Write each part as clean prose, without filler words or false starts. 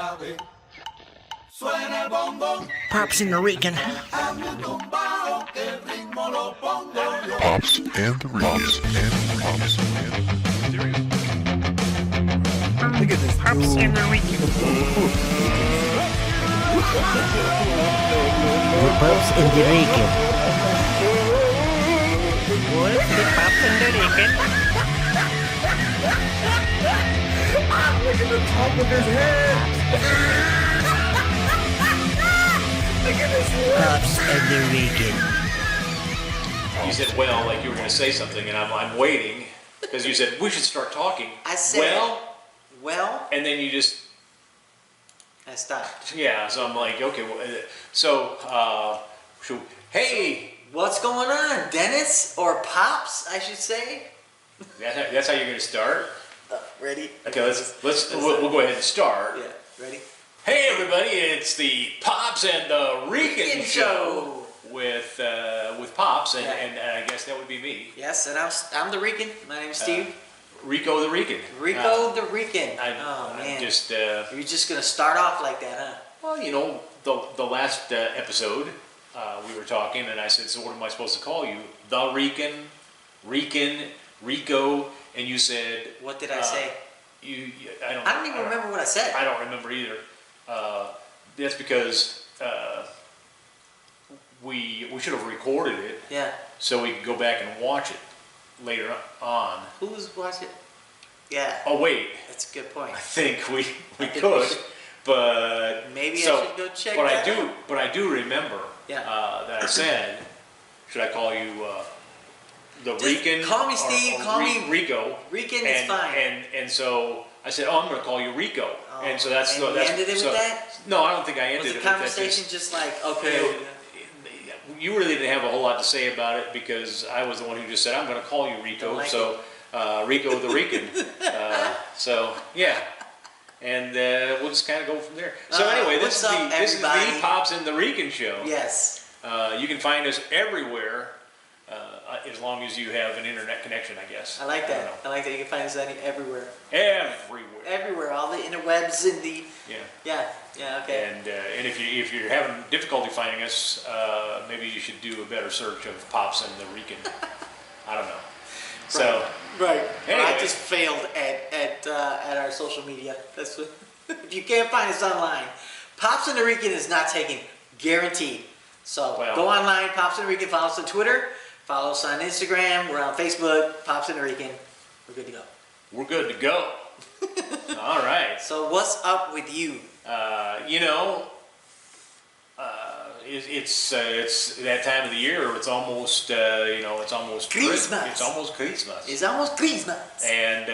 Pops and the Rican. Pops and the Rican. Look at this. Pops and the Rican. The Pops and the Rican. What? The Pops and the Rican? Look at the top of his head! Look at his head! Pops and the Rican. You said, well, like you were going to say something, and I'm waiting, because you said, we should start talking. I said, well, and then you just, I stopped. yeah, so I'm like, okay, well, hey! What's going on, Dennis? Or Pops, I should say? That's how you're going to start? Ready? Okay, we'll go ahead and start. Yeah, ready? Hey everybody, it's the Pops and the Rican Show with Pops, and I guess that would be me. Yes, and I'm the Rican. My name's Steve. Rico the Rican. Rico the Rican. I'm man. just, You're just going to start off like that, huh? well, you know, the last episode, we were talking, and I said, so what am I supposed to call you? The Rican, Rico, and you said... What did I say? I don't even remember what I said. I don't remember either. That's because we should have recorded it. Yeah. So we could go back and watch it later on. Who's watching? Yeah. Oh wait, That's a good point. I think we think we could, should. but Maybe I should go check But that out. But I do remember Yeah. that I said, should I call you the Just Rican? call me Steve, call me Rico. Rican is fine. And so I said, oh, I'm going to call you Rico. Oh, And so that's and you ended it with that? No, I don't think I ended Was it the with that. conversation just like, okay, You really didn't have a whole lot to say about it because I was the one who just said, I'm going to call you Rico. Don't like So Rico the Rican. So yeah. And we'll just kind of go from there. So anyway, this is the Pops and the Rican Show. yes. You can find us everywhere as long as you have an internet connection, I guess. I like don't that. know. I like that you can find us everywhere. Everywhere. Everywhere, all the interwebs and the Yeah. yeah, okay. And if you're having difficulty finding us, maybe you should do a better search of Pops and the Rican. I don't know. So Right. Anyway. I just failed at our social media. That's what, if you can't find us online, Pops and the Rican is not taken, guaranteed. So Well. go online, Pops and the Rican. Follow us on Twitter. Follow us on Instagram. We're on Facebook. Pops and the Rican. We're good to go. we're good to go. All right. So what's up with you? You know, it's that time of the year. It's almost it's almost Christmas. It's almost Christmas. It's almost Christmas. And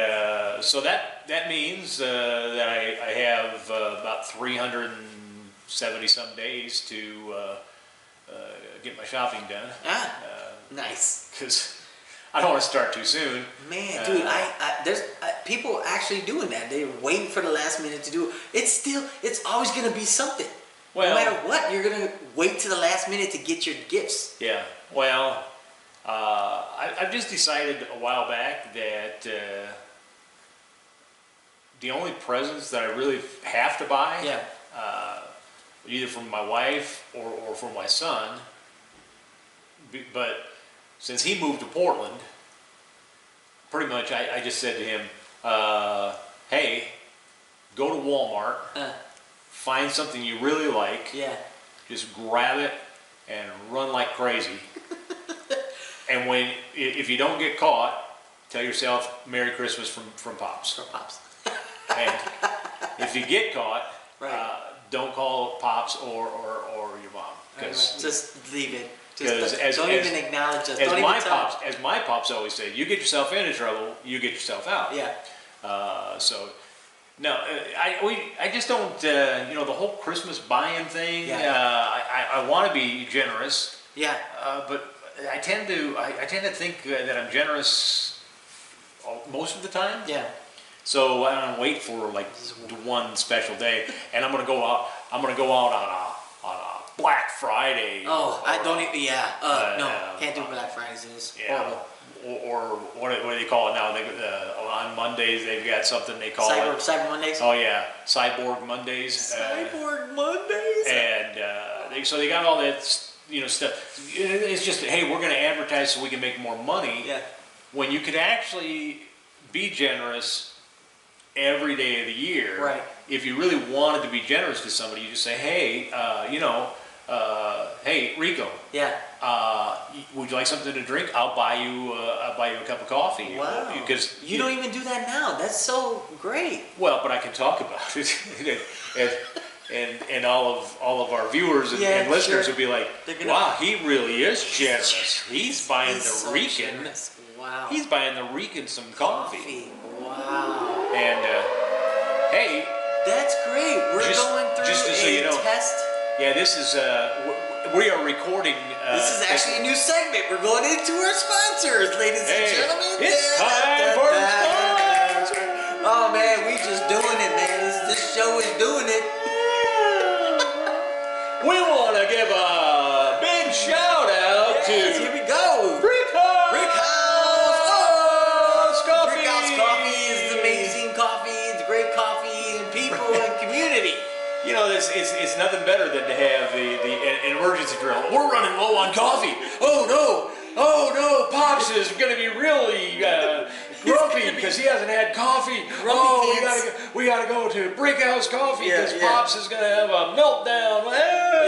so that means that I have about 370 some days to get my shopping done. Nice. Because I don't want to start too soon. Man, dude, there's people actually doing that. They're waiting for the last minute to do it. It's always going to be something. Well, no matter what, you're going to wait to the last minute to get your gifts. Yeah. Well, I've just decided a while back that the only presents that I really have to buy, either from my wife or for my son, but since he moved to Portland, pretty much I just said to him, hey, go to Walmart, find something you really like, just grab it and run like crazy. And if you don't get caught, tell yourself Merry Christmas from Pops. From Pops. And if you get caught, Right. don't call Pops or your mom. Just leave it. Because Don't even acknowledge us. Don't even tell us. As my pops always said, you get yourself into trouble, you get yourself out. Yeah. So, no, I just don't. The whole Christmas buying thing. I want to be generous. Yeah. But I tend to think that I'm generous most of the time. Yeah. So I don't wait for like one special day, and I'm gonna go out. I'm gonna go out on a Black Friday. Oh, I don't even. Yeah. No, uh, can't do Black Fridays. It is Yeah. horrible. Or what do they call it now? On Mondays they've got something they call it. Cyber Mondays. Oh yeah, Cyborg Mondays. Cyborg Mondays. And so they got all that stuff. It's just, hey, we're going to advertise so we can make more money. Yeah. When you could actually be generous every day of the year. Right. If you really wanted to be generous to somebody, you just say, hey, hey, Rico. Yeah. Would you like something to drink? I'll buy you a cup of coffee. Wow. Because you don't even do that now. That's so great. well, but I can talk about it, and all of our viewers and listeners sure. would be like, wow, he really is generous. He's buying the so Rican. generous. Wow. He's buying the Rican some coffee. Wow. And hey, That's great. We're going through just so you know, test. yeah, this is we are recording. This is actually a new segment. We're going into our sponsors, ladies and gentlemen. It's time for sponsors. Oh man, we just doing it, man. This show is doing it. We want to give a big shout out Yes, to here we go. Brick House. Brick House. Coffee. Brick House Coffee is amazing coffee. It's great coffee and people and community. You know, it's nothing better than to have an emergency drill. We're running low on coffee. Oh no, Pops is going to be really grumpy because he hasn't had coffee. We gotta go to Brick House Coffee because Pops is going to have a meltdown.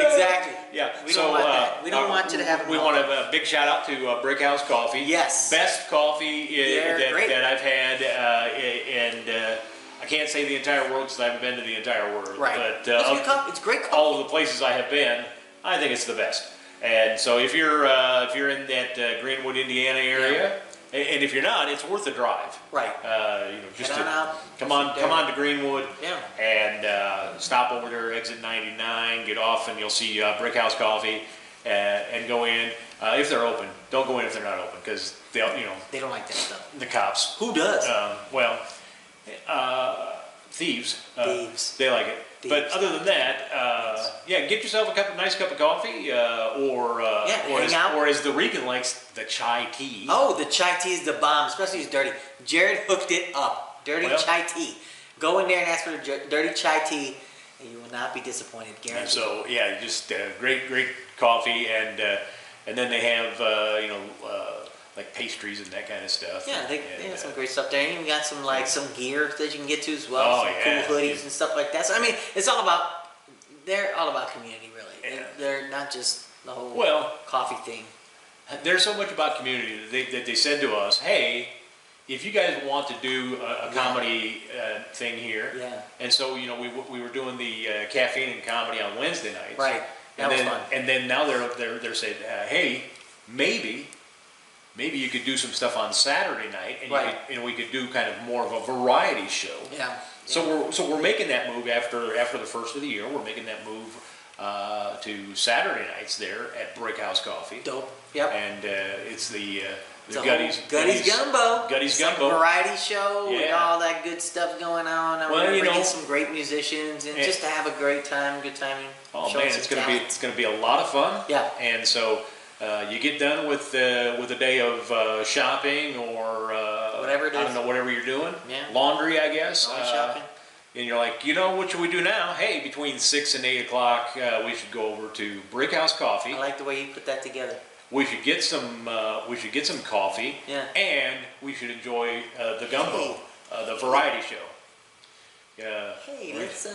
Exactly. Yeah. We don't want that. We don't want you to have a We want to have a big shout out to Brick House Coffee. Yes. Best coffee great. that I've had, and I can't say the entire world because I haven't been to the entire world. Right. But it's good coffee. It's great coffee. all of the places I have been, I think it's the best. And so if you're in that Greenwood, Indiana area, and if you're not, it's worth a drive. Right. Just Head on out. come on to Greenwood. Yeah. And stop over there, exit 99, get off, and you'll see Brick House Coffee, and go in if they're open. Don't go in if they're not open because they don't like that stuff. the cops. Who does? Thieves. Thieves. They like it. Thieves. But other than that, get yourself a nice cup of coffee, or hang out. or as the Rican likes, the chai tea. Oh, the chai tea is the bomb, especially if it's dirty. Jared hooked it up. Dirty chai tea. Go in there and ask for the dirty chai tea, and you will not be disappointed. Guaranteed. And so just great coffee, and then they have like pastries and that kind of stuff. Yeah, they have some great stuff there. And even got some some gear that you can get to as well. Some cool hoodies and stuff like that. So I mean, they're all about community, really. Yeah. They're not just the whole coffee thing. There's so much about community that they said to us, hey, if you guys want to do a comedy thing here, and so we were doing the caffeine and comedy on Wednesday nights, right? That was fun. And then now they're saying, hey, maybe you could do some stuff on Saturday night, and we could do kind of more of a variety show. Yeah. So we're making that move after the first of the year. We're making that move to Saturday nights there at Brick House Coffee. Dope. Yep. And it's the Gutty's Gumbo. Gutty's It's like Gumbo. a variety show and all that good stuff going on. And we're bringing some great musicians and just to have a great time, good timing. Oh man, it's gonna be a lot of fun. Yeah. And so you get done with a day of shopping or whatever it is. I don't know, whatever you're doing. Yeah. Laundry, I guess. Shopping. And you're like, what should we do now? Hey, between 6 and 8 o'clock, we should go over to Brick House Coffee. I like the way you put that together. We should get some coffee. Yeah. And we should enjoy the gumbo, the variety show. Hey, let's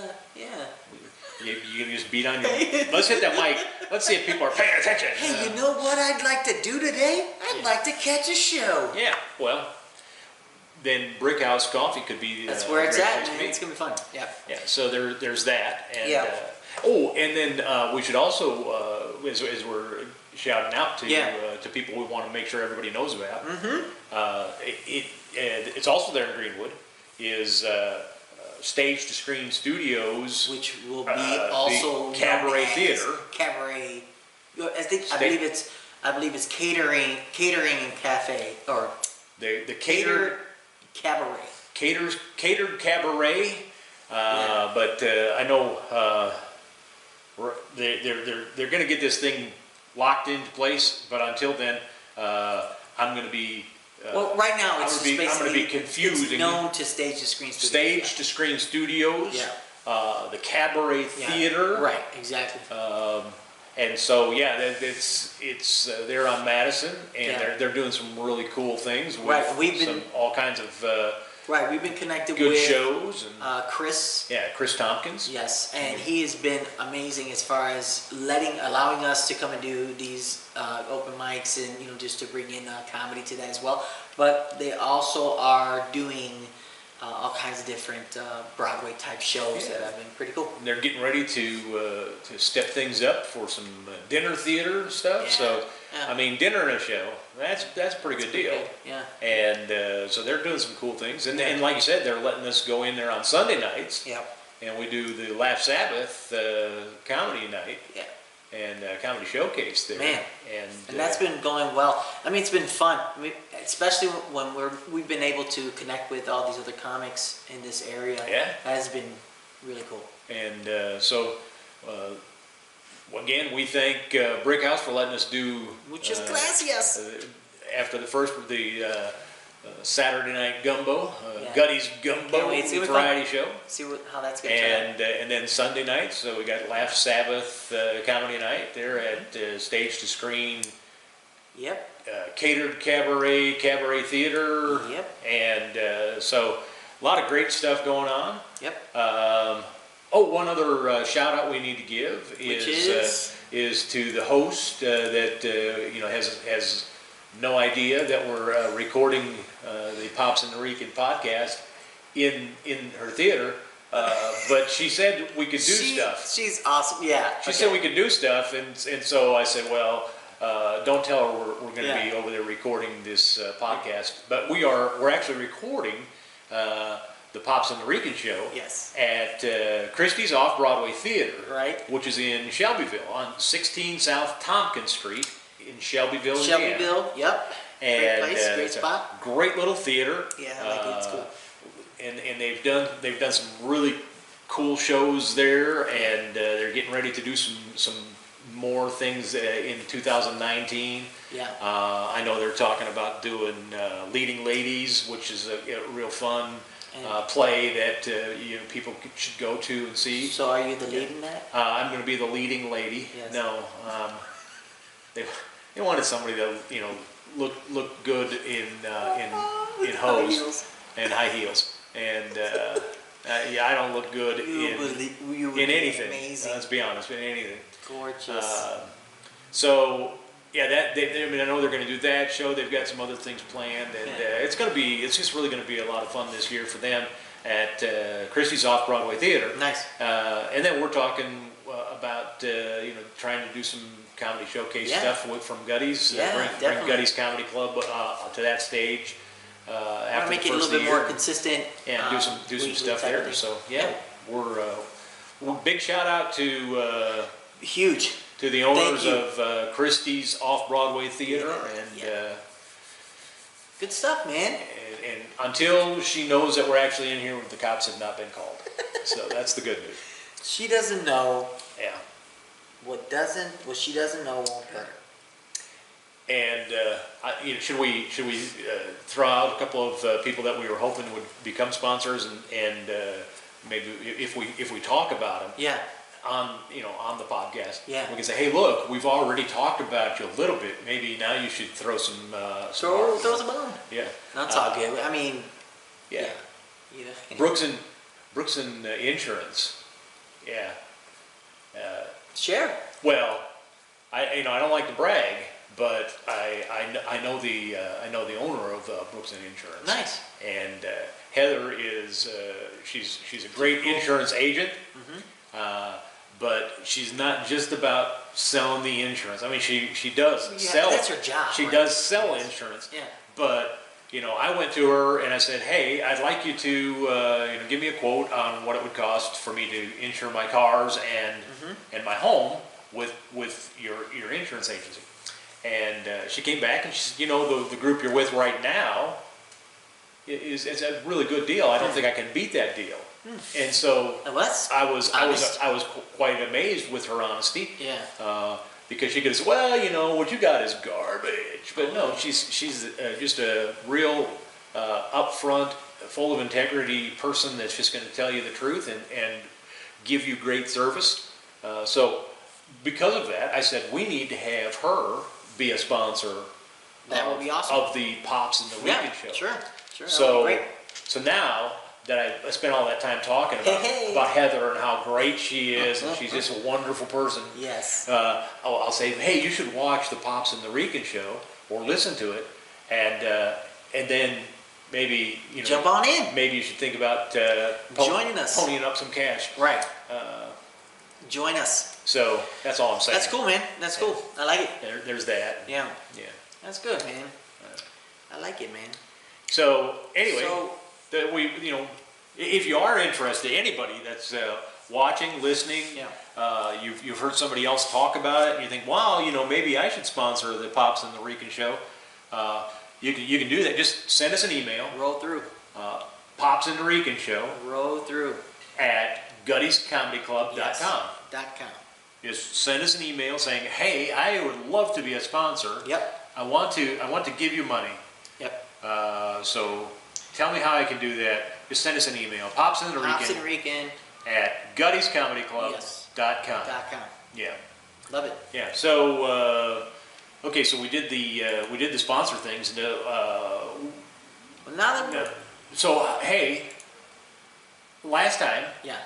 You can just beat on your. Let's hit that mic. Let's see if people are paying attention. Hey, you know what I'd like to do today? I'd like to catch a show. Yeah. Well, then Brick House Coffee could be. That's where it's at, man. Man. It's gonna be fun. Yeah. Yeah. So there's that. And, Yeah. and then we should also, as we're shouting out to people we want to make sure everybody knows about. It's also there in Greenwood. Is Stage to Screen Studios, which will be also the Cabaret Theater. Cabaret. I believe it's catering and cafe or the catered cabaret. Catered cabaret. But I know they're going to get this thing locked into place, but until then, I'm going to be. Well, right now it's I'm going to be basically confusing. It's known to Stage to Screen Studios. Stage to Screen Studios. Yeah. The Cabaret Theater. Right. Exactly. And so it's they're on Madison, and they're doing some really cool things with Right, we've been- all kinds of Right. We've been connected good with shows and Chris. Chris Tompkins. Yes, and he has been amazing as far as allowing us to come and do these open mics and just to bring in comedy to that as well. But they also are doing all kinds of different Broadway type shows that have been pretty cool. And they're getting ready to step things up for some dinner theater stuff. Yeah, So yeah. I mean, dinner and a show, that's a pretty good deal. Yeah. And so they're doing some cool things, and like you said, they're letting us go in there on Sunday nights. Yep. And we do the Laugh Sabbath comedy night. Yeah. And comedy showcase there. Man. And that's been going well. I mean, it's been fun. I mean, especially when we've been able to connect with all these other comics in this area. Yeah. That has been really cool. And so again, we thank Brick House for letting us do. Muchas gracias. After the Saturday night gumbo, Yeah. Gutty's Can't Gumbo wait. See what variety show. See how that's going to turn out. And then Sunday night, so we got Laugh Sabbath comedy night there at Stage to Screen, Yep. catered cabaret theater. Yep. And so a lot of great stuff going on. Yep. One other shout out we need to give Which is to the host that has no idea that we're recording the Pops and the Rican podcast in her theater, but she said we could do stuff. She's awesome. Yeah. She said we could do stuff, and so I said, well, don't tell her we're going to be over there recording this podcast, but we're actually recording the Pops and the Rican show. Yes. At Christie's Off-Broadway Theater. Right. Which is in Shelbyville on 16 South Tompkins Street in Shelbyville, Indiana. Shelbyville. Yep. And Great place. Great it's spot. a great little theater. Yeah, I like it. It's cool. And they've done some really cool shows there, and they're getting ready to do some more things in 2019. Yeah. I know they're talking about doing Leading Ladies, which is a real fun play that people should go to and see. So are you the lead in that? I'm going to be the leading lady. Yes. No, they wanted somebody that look good in hose and high heels, and I don't look good in anything. Amazing. Let's be honest, in anything. Gorgeous. So yeah, I know they're going to do that show. They've got some other things planned, and it's just really going to be a lot of fun this year for them at Christie's Off-Broadway Theater. Nice. And then we're talking about trying to do some comedy showcase stuff from Gutty's. Bring Gutty's Comedy Club to that stage. After make the it a first little bit of the more year. consistent. And do some weekly stuff type of there. thing. So we're big shout out to Huge. to the owners of Christie's Off-Broadway Theater, and good stuff, man. and until she knows that we're actually in here, the cops have not been called. So that's the good news. She doesn't know. Yeah. What she doesn't know won't hurt her. And should we throw out a couple of people that we were hoping would become sponsors, and maybe if we talk about them, Yeah. on the podcast, Yeah. we can say, hey, look, we've already talked about you a little bit. Maybe now you should throw some. Throw some on. Yeah. That's all good. I mean. Yeah. You know. Brooks and Insurance. Yeah. Share. Well, I don't like to brag, but I know the owner of Brooks and Insurance. Nice. And Heather is she's a great insurance agent. Mm-hmm. But she's not just about selling the insurance. I mean, she does sell. That's her job. She right? does sell insurance. Yeah. But I went to her and I said, "Hey, I'd like you to give me a quote on what it would cost for me to insure my cars and my home with your insurance agency." And she came back and she said, the group you're with right now it's a really good deal. I don't think I can beat that deal. And so What's I was honest? quite amazed with her honesty. Yeah. Because she goes, well, you know, what you got is garbage. But no, she's just a real upfront, full of integrity person that's just going to tell you the truth and give you great service. So because of that, I said we need to have her be a sponsor. That would be awesome. Of the Pops and the Rican show. Sure. That So would be great. so now that I spent all that time talking about Heather and how great she is, and she's just a wonderful person. Yes. I'll say, hey, you should watch the Pops and the Rican show or listen to it, and then maybe Jump on in. Maybe you should think about Joining us. ponying up some cash. Right. Join us. So that's all I'm saying. That's cool, man. That's cool. I like it. There's that. Yeah. Yeah. That's good, man. I like it, man. So anyway, So- that we if you are interested, anybody that's watching, listening, you've heard somebody else talk about it, and you think, wow, maybe I should sponsor the Pops and the Rican show. You can do that. Just send us an email. Roll through. Pops and the Rican show Roll through. at GuttiesComedyClub.com. Yes. .com. Just send us an email saying, hey, I would love to be a sponsor. Yep. I want to give you money. Yep. So tell me how I can do that. Just send us an email. Pops and the Pops Rican and Rican. at GuttiesComedyClub.com. Yes. .com. Yeah. Love it. Yeah. So okay, so we did the sponsor things. Well, now that So hey, last time yeah.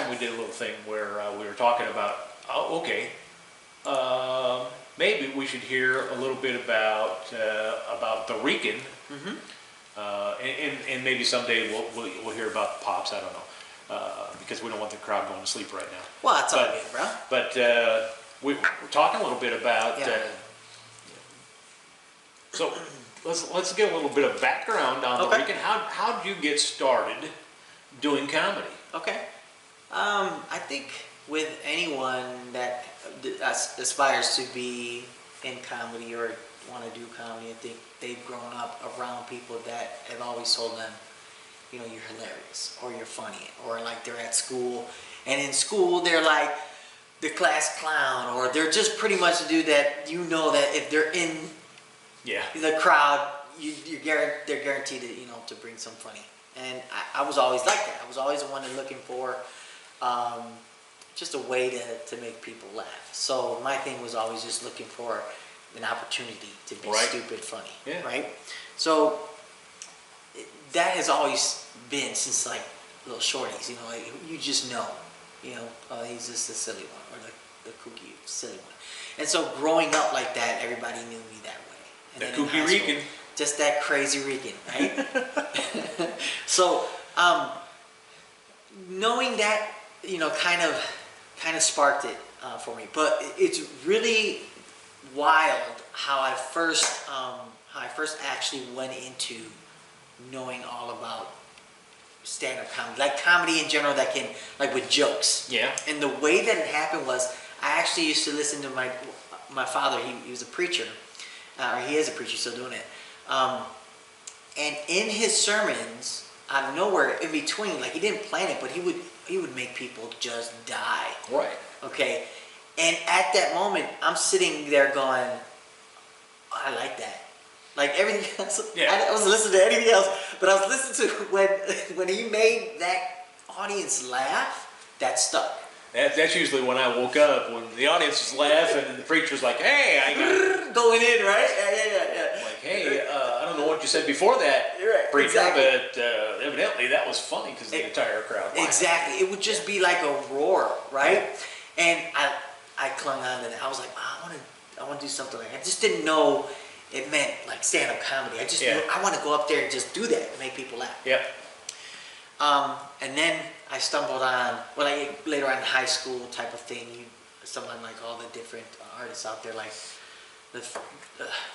we did a little thing where we were talking about maybe we should hear a little bit about the Rican. Mm-hmm. And maybe someday we'll hear about the Pops. I don't know, because we don't want the crowd going to sleep right now. Well, that's all But- good, bro. But we're talking a little bit about. Yeah. So let's get a little bit of background on the Okay. Rican. How did you get started doing comedy? Okay. I think with anyone that aspires to be in comedy or want to do comedy, I think they've grown up around people that have always told them, you're hilarious, or you're funny, or like they're at school, and in school they're like the class clown, or they're just pretty much the dude that that if they're in Yeah. the crowd, they're guaranteed to bring some funny. And I was always like that. I was always the one looking for just a way to make people laugh. So my thing was always just looking for an opportunity to be Right. stupid funny, Yeah. right? So that has always been since like little shorties. Like, you just know, he's just the silly one or the kooky silly one. And so growing up like that, everybody knew me that way. And The then in kooky high school, Rican. just that crazy Rican, right? So knowing that, kind of sparked it for me. But it's really wild how I first actually went into knowing all about stand-up comedy, like comedy in general, that can, like, with jokes. Yeah. And the way that it happened was I actually used to listen to my father. He was a preacher, or he is a preacher, still doing it. And in his sermons, out of nowhere, in between, like, he didn't plan it, but he would make people just die. Right. Okay, and at that moment, I'm sitting there going, I like that. Like everything else, Yeah. I wasn't listening to anything else, but I was listening to when he made that audience laugh, that stuck. That's usually when I woke up, when the audience is laughing and the preacher's like, hey, I got Going in, right? Yeah. like, hey, I don't know what you said before that, You're right, preacher, exactly. but evidently that was funny because the entire crowd laughed. Exactly. It would just be like a roar, right? And I clung on to that. I was like, I want to do something like that. I just didn't know it meant like stand-up comedy. I just knew I want to go up there and just do that and make people laugh. Yep. And then I stumbled on, later on in high school type of thing, someone like all the different artists out there, like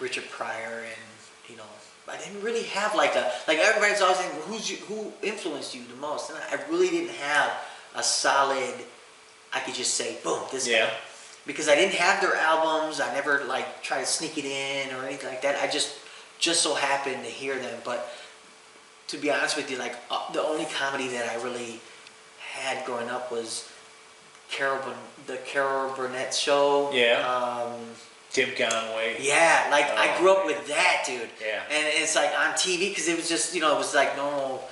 Richard Pryor, and I didn't really have like everybody's always saying, who influenced you the most? And I really didn't have a solid, I could just say, boom, this guy. Because I didn't have their albums, I never like tried to sneak it in or anything like that. I just so happened to hear them. But to be honest with you, like the only comedy that I really had growing up was the Carol Burnett show. Yeah. Tim Conway. Yeah, like I Oh, grew up man. with that, dude. Yeah. And it's like on TV because it was just, you know, it was like normal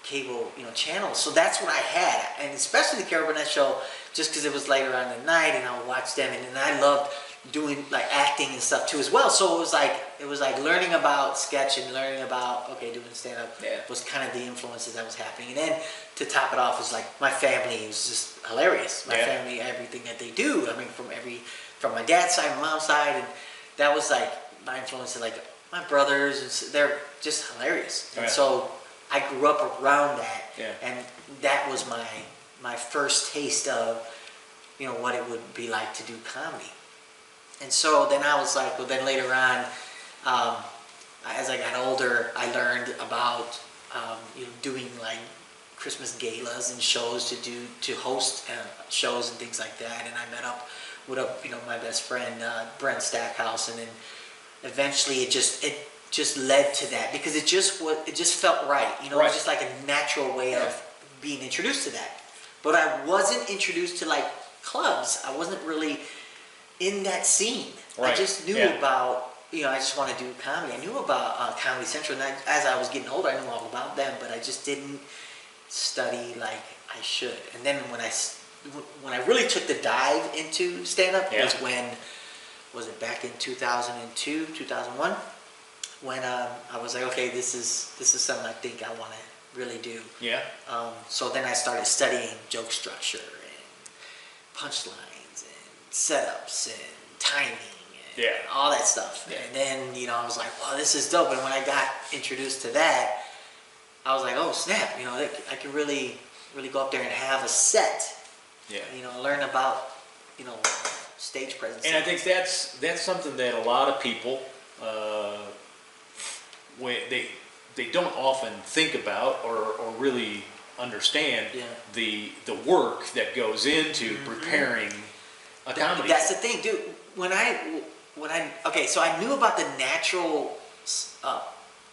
cable, you know, channels. So that's what I had, and especially the Carol Burnett show, just because it was later on in the night, and I would watch them, and I loved doing like acting and stuff too as well. So it was like learning about sketch and learning about doing stand up was kind of the influences that was happening. And then to top it off was like my family was just hilarious. My family, everything that they do. I mean, from my dad's side, my mom's side, and that was like my influence. Like my brothers, and they're just hilarious. And so I grew up around that, and that was my first taste of, you know, what it would be like to do comedy. And so then I was like, well, then later on, as I got older, I learned about you know, doing like Christmas galas and shows to host shows and things like that. And I met up with you know, my best friend Brent Stackhouse, and then eventually it just led to that because it just felt right. You know, it was just like a natural way of being introduced to that. But I wasn't introduced to like clubs. I wasn't really in that scene. I just knew about, you know, I just want to do comedy. I knew about Comedy Central, and as I was getting older, I knew all about them, but I just didn't study like I should. And then when I really took the dive into stand-up was it back in 2002, 2001, when I was like, okay, this is something I think I want to really do. Yeah. So then I started studying joke structure and punchlines and setups and timing and all that stuff. And then, you know, I was like, wow, this is dope. And when I got introduced to that, I was like, oh snap, you know, I can really go up there and have a set. Yeah. You know, learn about, you know, stage presence. And I think that's something that a lot of people, when they don't often think about or really understand the work that goes into preparing a comedy. That's the thing, dude. So I knew about the natural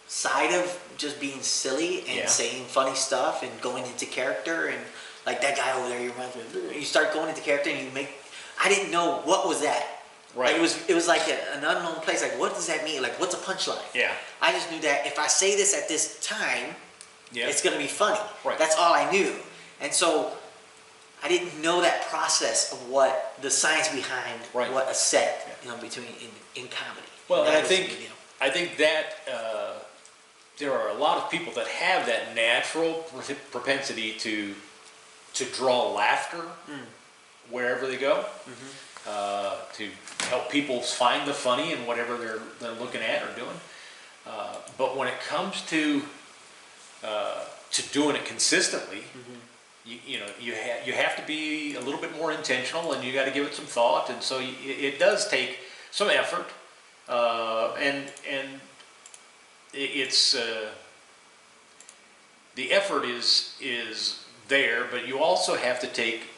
side of just being silly and saying funny stuff and going into character, and like that guy over there, you start going into character and I didn't know what was that. Right. Like it was like an unknown place. Like, what does that mean? Like, what's a punchline? Yeah. I just knew that if I say this at this time, it's gonna be funny. Right. That's all I knew. And so I didn't know that process of what the science behind what a set, you know, between in comedy. Well, and I think that there are a lot of people that have that natural propensity to draw laughter wherever they go, to help people find the funny in whatever they're looking at or doing. But when it comes to doing it consistently, you have to be a little bit more intentional, and you got to give it some thought, and so it does take some effort, and it's the effort is there, but you also have to take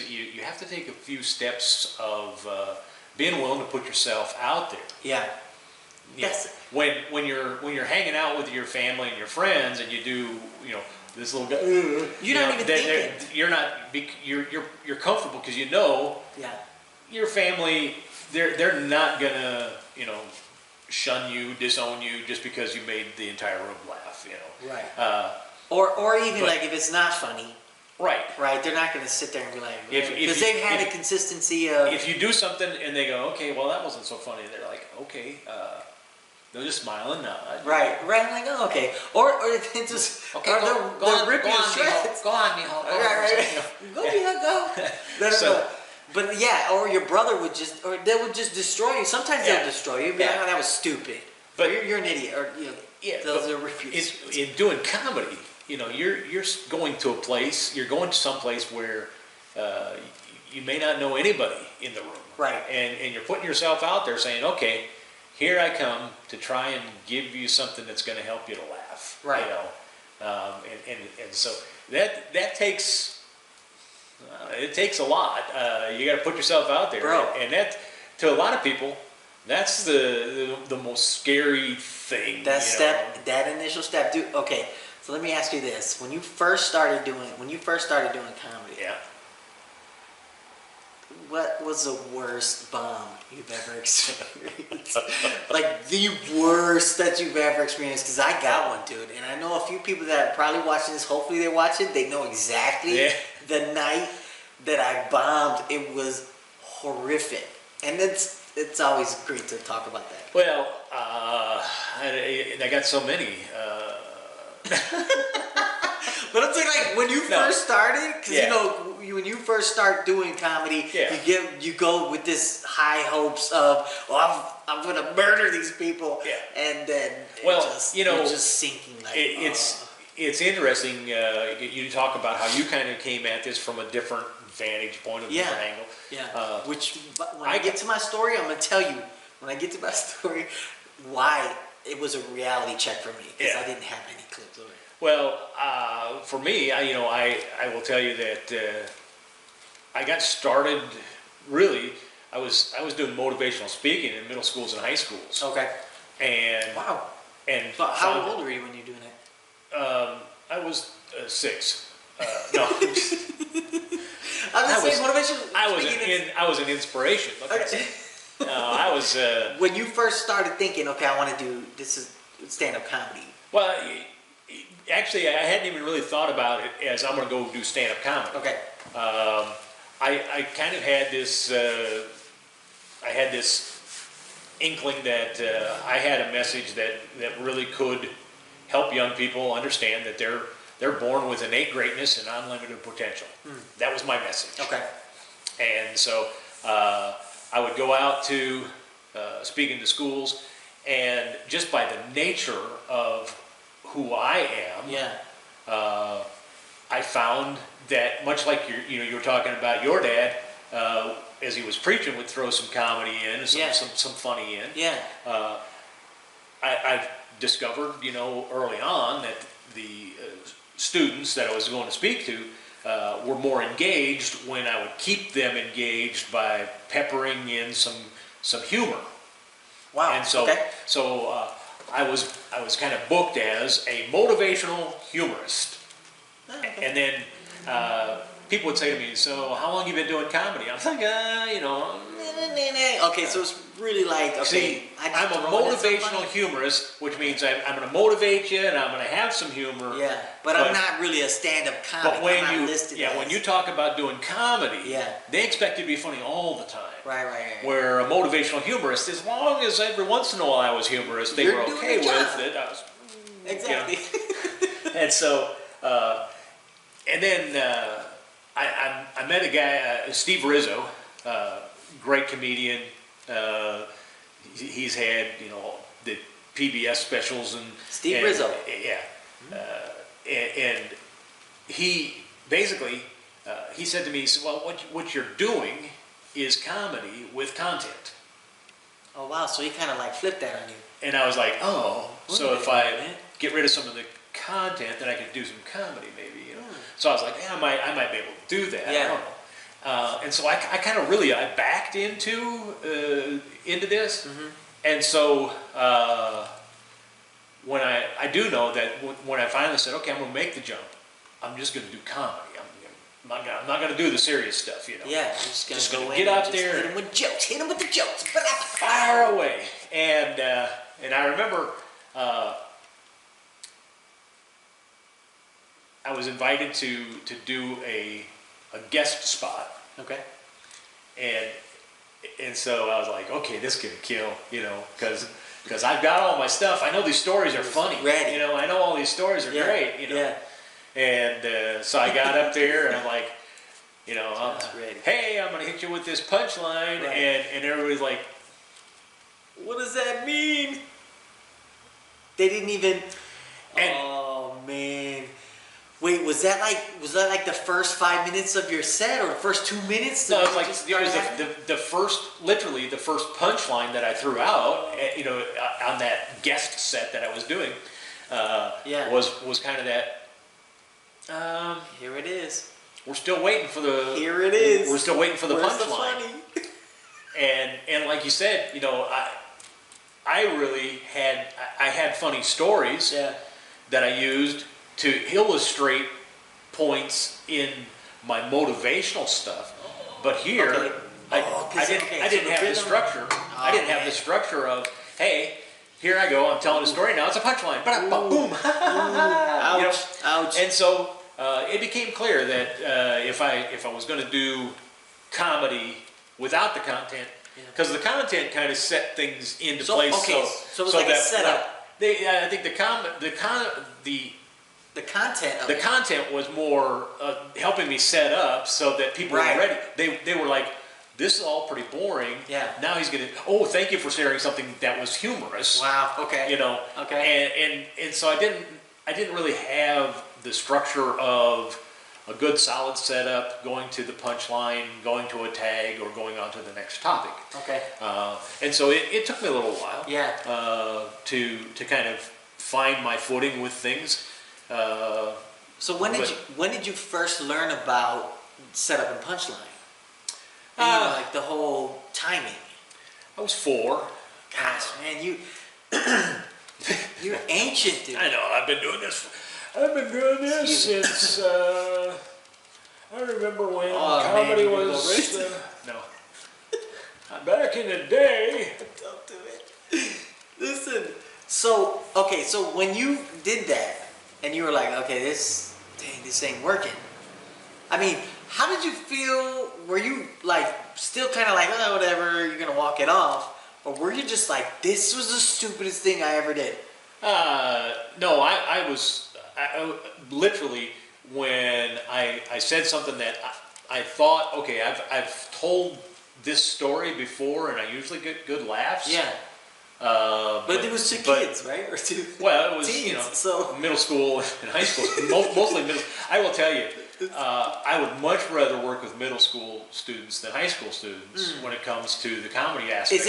you have to take a few steps of being willing to put yourself out there. Yeah. Yes. When you're hanging out with your family and your friends, and you do, you know, this little guy, you're not even thinking. You're comfortable because you know your family, they're not gonna, you know, shun you, disown you just because you made the entire room laugh, you know. Right. Or even like if it's not funny. Right. They're not going to sit there and be like, because they've had a consistency of. If you do something and they go, okay, well that wasn't so funny, they're like, okay, they'll just smile and nod. Right. I'm like, oh, okay. Or they just, okay, they'll rip you shreds. Go on, mijo. Right. Go, mijo, go. No. But yeah, or your brother would just, or they would just destroy you. Sometimes they'll destroy you. Be like, oh, that was stupid. But you're an idiot, or you know, they'll rip you. In doing comedy, you know, you're going to a place, you're going to some place where you may not know anybody in the room. Right. And you're putting yourself out there saying, okay, here I come to try and give you something that's going to help you to laugh. Right. You know, and so that takes, it takes a lot. You got to put yourself out there. Bro. And that, to a lot of people, That's the most scary thing. That you step, know. that initial step, dude. Okay, so let me ask you this: when you first started doing comedy, Yeah. what was the worst bomb you've ever experienced? Like the worst that you've ever experienced? Because I got one, dude, and I know a few people that are probably watching this. Hopefully, they watch it. They know exactly the night that I bombed. It was horrific, and it's always great to talk about that. Well, I got so many. But I'm saying, like, when you first started, because Yeah. you know, when you first start doing comedy, Yeah. you go with this high hopes of, oh, I'm gonna murder these people, Yeah. and then Well, you're just sinking. Like, It's interesting. You talk about how you kind of came at this from a different vantage point, a different angle. Yeah. But when I get to my story, I'm gonna tell you when I get to my story why it was a reality check for me, because I didn't have any clips of it. Well, for me, I will tell you that I got started. Really, I was doing motivational speaking in middle schools and high schools. Okay. And Wow. And But how old were you when you were doing it? I was 6. No, I was saying motivation. I was an inspiration. Like I said. I was. When you first started thinking, okay, I want to do this is stand-up comedy. Well, actually, I hadn't even really thought about it as I'm going to go do stand-up comedy. Okay. I kind of had this. I had this inkling that I had a message that really could help young people understand that they're born with innate greatness and unlimited potential. That was my message. Okay. And so I would go out to speaking to schools, and just by the nature of who I am, I found that much like you were talking about your dad, as he was preaching, would throw some comedy in, some funny in. Yeah. I've discovered, early on that the students that I was going to speak to were more engaged when I would keep them engaged by peppering in some humor. Wow. And so, I was kind of booked as a motivational humorist. Oh, okay. And then people would say to me, "So how long you been doing comedy?" I was like, Okay, so it's really like, okay, See, I'm a motivational humorist, which means I'm going to motivate you and I'm going to have some humor. Yeah, but I'm not really a stand-up comic. But when when you talk about doing comedy, Yeah. they expect you to be funny all the time. Right. Where a motivational humorist, as long as every once in a while I was humorous, they You're were doing okay the job. with it. I was, Exactly. and so, and then I met a guy, Steve Rizzo, great comedian. He's had the PBS specials and Steve Rizzo. Yeah, and he basically he said to me, he said, "Well, what you're doing is comedy with content." Oh wow, so he kind of like flipped that on you. And I was like, "Oh, so Wait if a I minute. get rid of some of the content, then I could do some comedy, maybe." So I was like, "Yeah, I might be able to do that." Yeah. I don't know. And so I kind of really backed into this, and so when I do know that when I finally said, "Okay, I'm going to make the jump, I'm just going to do comedy. I'm not going to do the serious stuff, Yeah, I'm just gonna go get in out and there, hit him with jokes. Hit him with the jokes. fire away." And I remember I was invited to do a guest spot. Okay. And so I was like, okay, this could kill, because I've got all my stuff. I know these stories are funny. Ready. I know all these stories are great, Yeah. And so I got up there and I'm like, ready. hey, I'm going to hit you with this punchline. Right. And everybody's like, What does that mean? They didn't even. And- Oh man. Wait, was that like the first 5 minutes of your set, or the first 2 minutes? no, it was Just it was started the first, literally the first punchline that I threw out, on that guest set that I was doing, was kind of that. Here it is. We're still waiting for the. Here it is. We're still waiting for the Where's the punchline. funny? And like you said, you know, I really had funny stories Yeah. that I used to illustrate points in my motivational stuff. But here, Okay. I So didn't the have the rhythm- structure. I didn't have man. the structure of, hey, here I go, I'm telling a story now, it's a punchline. Boom. Ouch. You know, Ouch. and so it became clear that if I was going to do comedy without the content, because the content kind of set things into So, place. okay, so it's like a setup. I think the content of it. content was more helping me set up so that people Right. were ready. They were like, this is all pretty boring. Yeah. Now he's gonna. Oh, thank you for sharing something that was humorous. Wow. Okay. You know. Okay. And so I didn't really have the structure of a good solid setup, going to the punchline, going to a tag, or going on to the next topic. Okay. And so it took me a little while. Yeah. To kind of find my footing with things. So when did you first learn about setup and punchline? Like the whole timing. I was 4. Gosh, man, you're ancient, dude. I know. I've been doing this since. I remember when comedy man, you was. go No. Back in the day. Don't do it. Listen. So when you did that, and you were like, okay, this ain't working. I mean, how did you feel? Were you like still kind of like, oh, whatever, you're gonna walk it off, or were you just like, this was the stupidest thing I ever did? No, I was literally when I said something that I thought, okay, I've told this story before, and I usually get good laughs. Yeah. But it was two kids, right? Or two. Well, it was teens, so middle school and high school, mostly middle. I will tell you, I would much rather work with middle school students than high school students when it comes to the comedy aspect. Is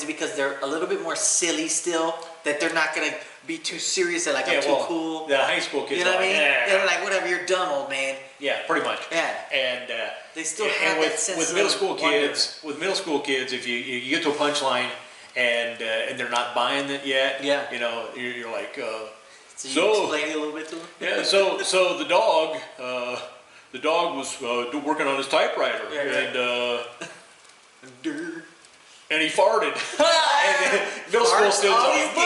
it because they're a little bit more silly still, that they're not gonna be too serious and like, I'm too cool? The high school kids, You know what I mean? Like, They're like, whatever, you're done, old man. yeah, pretty much. Yeah. And They still and have with, that sense with of middle school wonder. kids. With middle school kids, if you get to a punchline and they're not buying it yet, Yeah. you know, you're like, So you explain it a little bit to them? yeah. So the dog was working on his typewriter, and he farted. And middle school students are like, boom.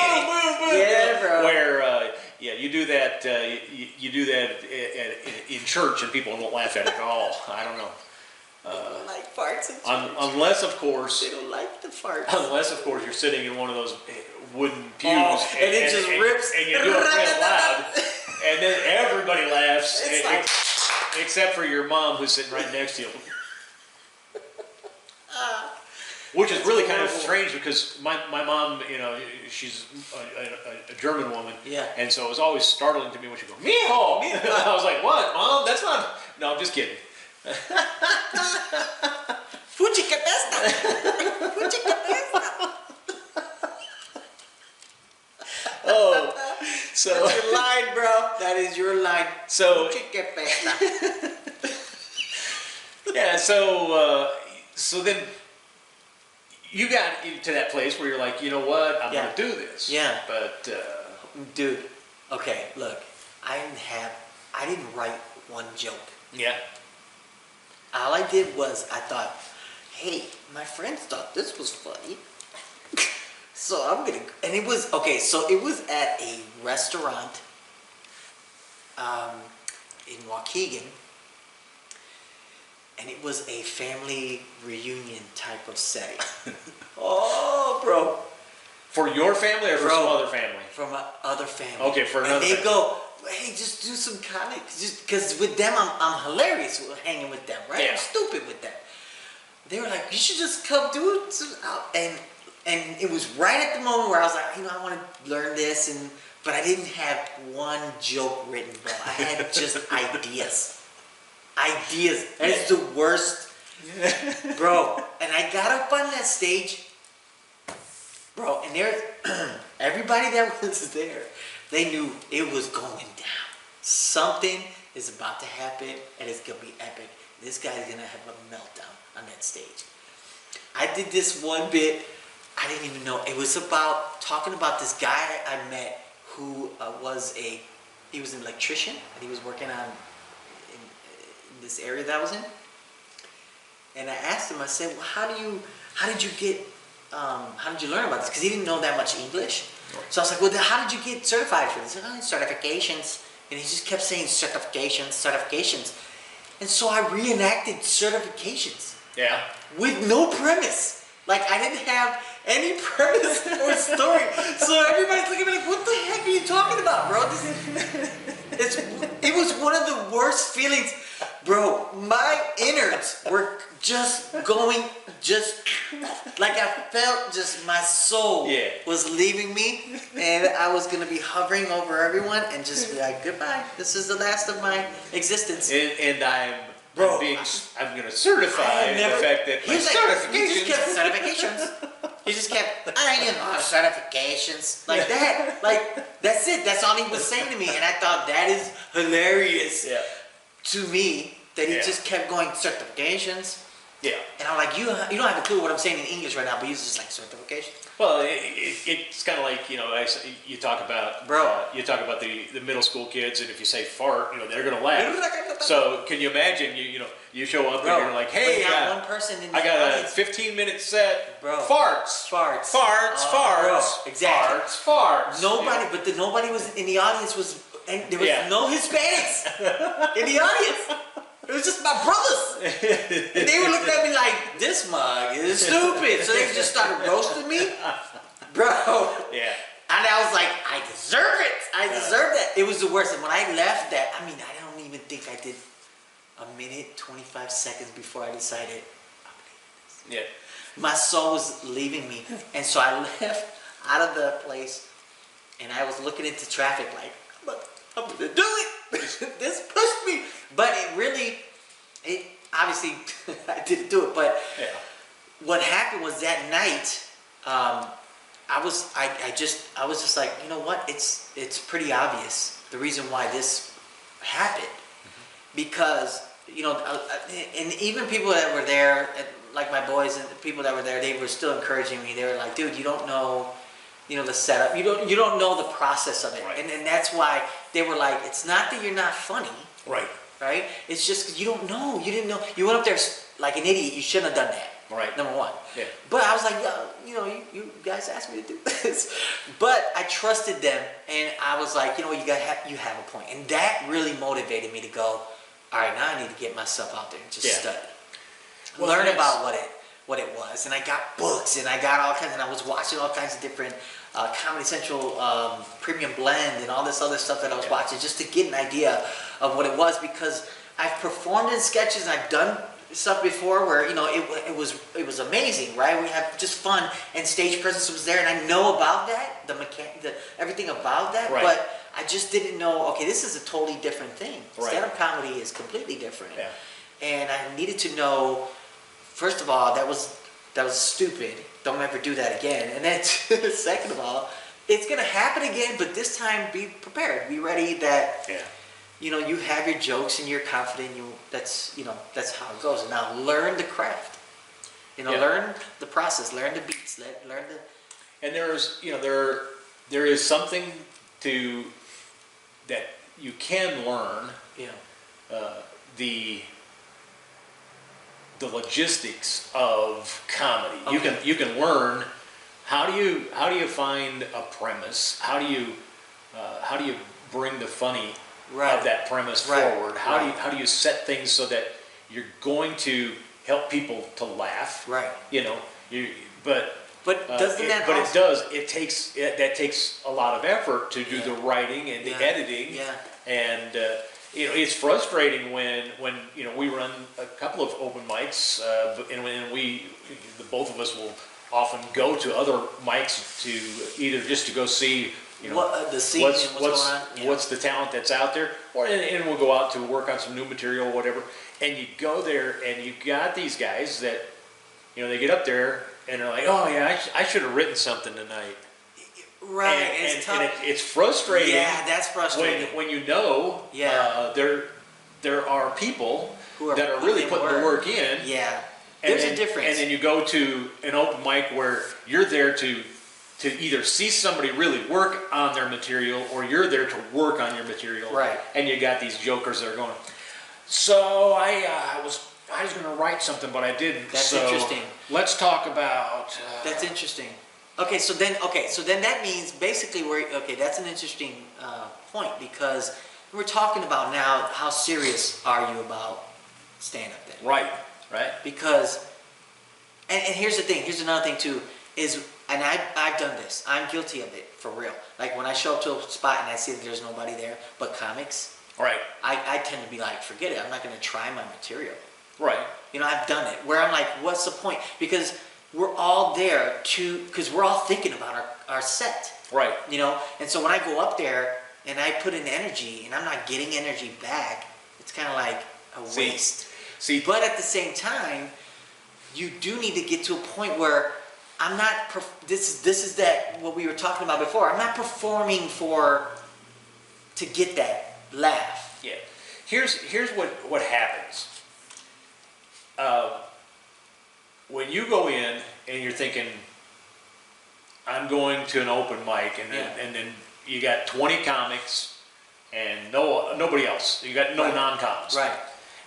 Yeah, bro. Where you do that. You do that in church, and people don't laugh at it at all. I don't know. They don't like farts in church. Unless of course. They don't like the farts. Unless, of course, you're sitting in one of those wooden pews, and it just rips, and you do it real loud, and then everybody laughs, It's like, except for your mom who's sitting right next to you. Which is really kind of strange because my mom, you know, she's a German woman, Yeah. and so it was always startling to me when she'd go, Mijo! I was like, what, Mom? That's not. No, I'm just kidding. Fuchi que pesta. Fuchi que pesta. Oh, so That's your line, bro. That is your line. So- Fuchi que pesta. yeah, so then you got to that place where you're like, you know what, I'm Yeah. gonna do this. Yeah. But Dude, okay, look. I didn't write one joke. yeah, All I did was I thought, hey, my friends thought this was funny. So I'm gonna, and it was, okay, so it was at a restaurant in Waukegan, and it was a family reunion type of setting. Oh, bro. for your family or for some other family? From other family. Okay, for another And they family. go, hey, just do some comedy, just because with them I'm hilarious with hanging with them, right? Yeah. I'm stupid with them. They were like, you should just come do it, and it was right at the moment where I was like, you know, I want to learn this, but I didn't have one joke written, bro. I had just ideas. Ideas. That is the worst, bro. And I got up on that stage, bro, and there, everybody that was there, they knew it was going down. Something is about to happen, and it's gonna be epic. This guy's gonna have a meltdown on that stage. I did this one bit. I didn't even know it was about talking about this guy I met who he was an electrician and he was working in this area that I was in. And I asked him. I said, "Well, how did you learn about this?" Because he didn't know that much English. So I was like, "Well, then how did you get certified for this?" He said, "Oh, certifications." And he just kept saying certifications, certifications. And so I reenacted certifications. Yeah. With no premise. Like, I didn't have any premise or story. So everybody's looking at me like, what the heck are you talking about, bro? It was one of the worst feelings. Bro, my innards were just going, like I felt just my soul was leaving me. And I was going to be hovering over everyone and just be like, goodbye. This is the last of my existence. And I'm Bro, I'm going to certify the fact that my certifications. He just kept, certifications. Like that. Like, that's it. That's all he was saying to me. And I thought that is hilarious to me that he just kept going, certifications. Yeah. And I'm like, you don't have a clue what I'm saying in English right now, but he's just like, certification. Well, it's kind of like, you talk about the middle school kids, and if you say fart, they're gonna laugh. So can you imagine you show up and you're like, hey, one person in I got a 15-minute set. Bro. Farts. Bro, exactly. Farts. Nobody was in the audience and there was no Hispanics in the audience. It was just my brothers. And they were looking at me like, this mug is stupid. So they just started roasting me. Bro. Yeah. And I was like, I deserve it. I deserve that. It was the worst. And when I left that, I don't even think I did a minute, 25 seconds before I decided, yeah. My soul was leaving me. And so I left out of the place and I was looking into traffic like, I'm gonna do it. This pushed me. But it obviously, I didn't do it. But what happened was that night, I was just like, you know what? It's pretty obvious the reason why this happened. Because, and even people that were there, like my boys and the people that were there, they were still encouraging me. They were like, dude, you don't know, the setup. You don't know the process of it. Right. And that's why they were like, it's not that you're not funny. Right. Right? It's just because you don't know. You didn't know. You went up there like an idiot. You shouldn't have done that. Right. Number one. Yeah. But I was like, you guys asked me to do this. But I trusted them, and I was like, you have a point. And that really motivated me to go, all right, now I need to get myself out there and just study. Learn about what it was. And I got books, and I got all kinds, and I was watching all kinds of different Comedy Central Premium Blend and all this other stuff that I was watching just to get an idea of what it was, because I've performed in sketches and I've done stuff before where it was amazing, right? We have just fun and stage presence was there, and I know about that, everything about that, right. But I just didn't know. Okay, this is a totally different thing. Right. Stand-up comedy is completely different, yeah. And I needed to know. First of all, that was stupid. Don't ever do that again. And then second of all, it's gonna happen again, but this time be prepared. Be ready that you have your jokes and you're confident. That's how it goes. And now learn the craft. Learn the process. Learn the beats. Learn the. And there is something that you can learn. Yeah. The logistics of comedy. Okay. You can learn how do you find a premise? How do you bring the funny of that premise forward? How do you set things so that you're going to help people to laugh? Right. But doesn't that but also... it takes a lot of effort to do the writing and the editing. Yeah. And it's frustrating when we run a couple of open mics, and when both of us will often go to other mics to either just to go see the scene what's going on. Yeah. What's the talent that's out there, and we'll go out to work on some new material or whatever. And you go there and you got these guys that they get up there and they're like, oh yeah, I should have written something tonight. Right, and it's frustrating. Yeah, that's frustrating. When there are people that are really putting the work in. Yeah. There's a difference. And then you go to an open mic where you're there to either see somebody really work on their material, or you're there to work on your material. Right. And you got these jokers that are going, so I was going to write something, but I didn't. That's so interesting. Let's talk about. That's interesting. Okay, so then that means basically that's an interesting point, because we're talking about now how serious are you about stand-up then? Right. Because, and here's the thing, here's another thing too, is, and I've done this, I'm guilty of it, for real. Like when I show up to a spot and I see that there's nobody there but comics, Right. I tend to be like, forget it, I'm not going to try my material. Right. You know, I've done it, where I'm like, what's the point? Because we're all there because we're all thinking about our set. Right. You know, and so when I go up there and I put in energy and I'm not getting energy back, it's kind of like a waste. See, But at the same time, you do need to get to a point where I'm not. This is that what we were talking about before. I'm not performing to get that laugh. yeah. Here's what happens. When you go in and you're thinking, I'm going to an open mic, and then you got 20 comics and nobody else. You got no Right. non-coms. Right.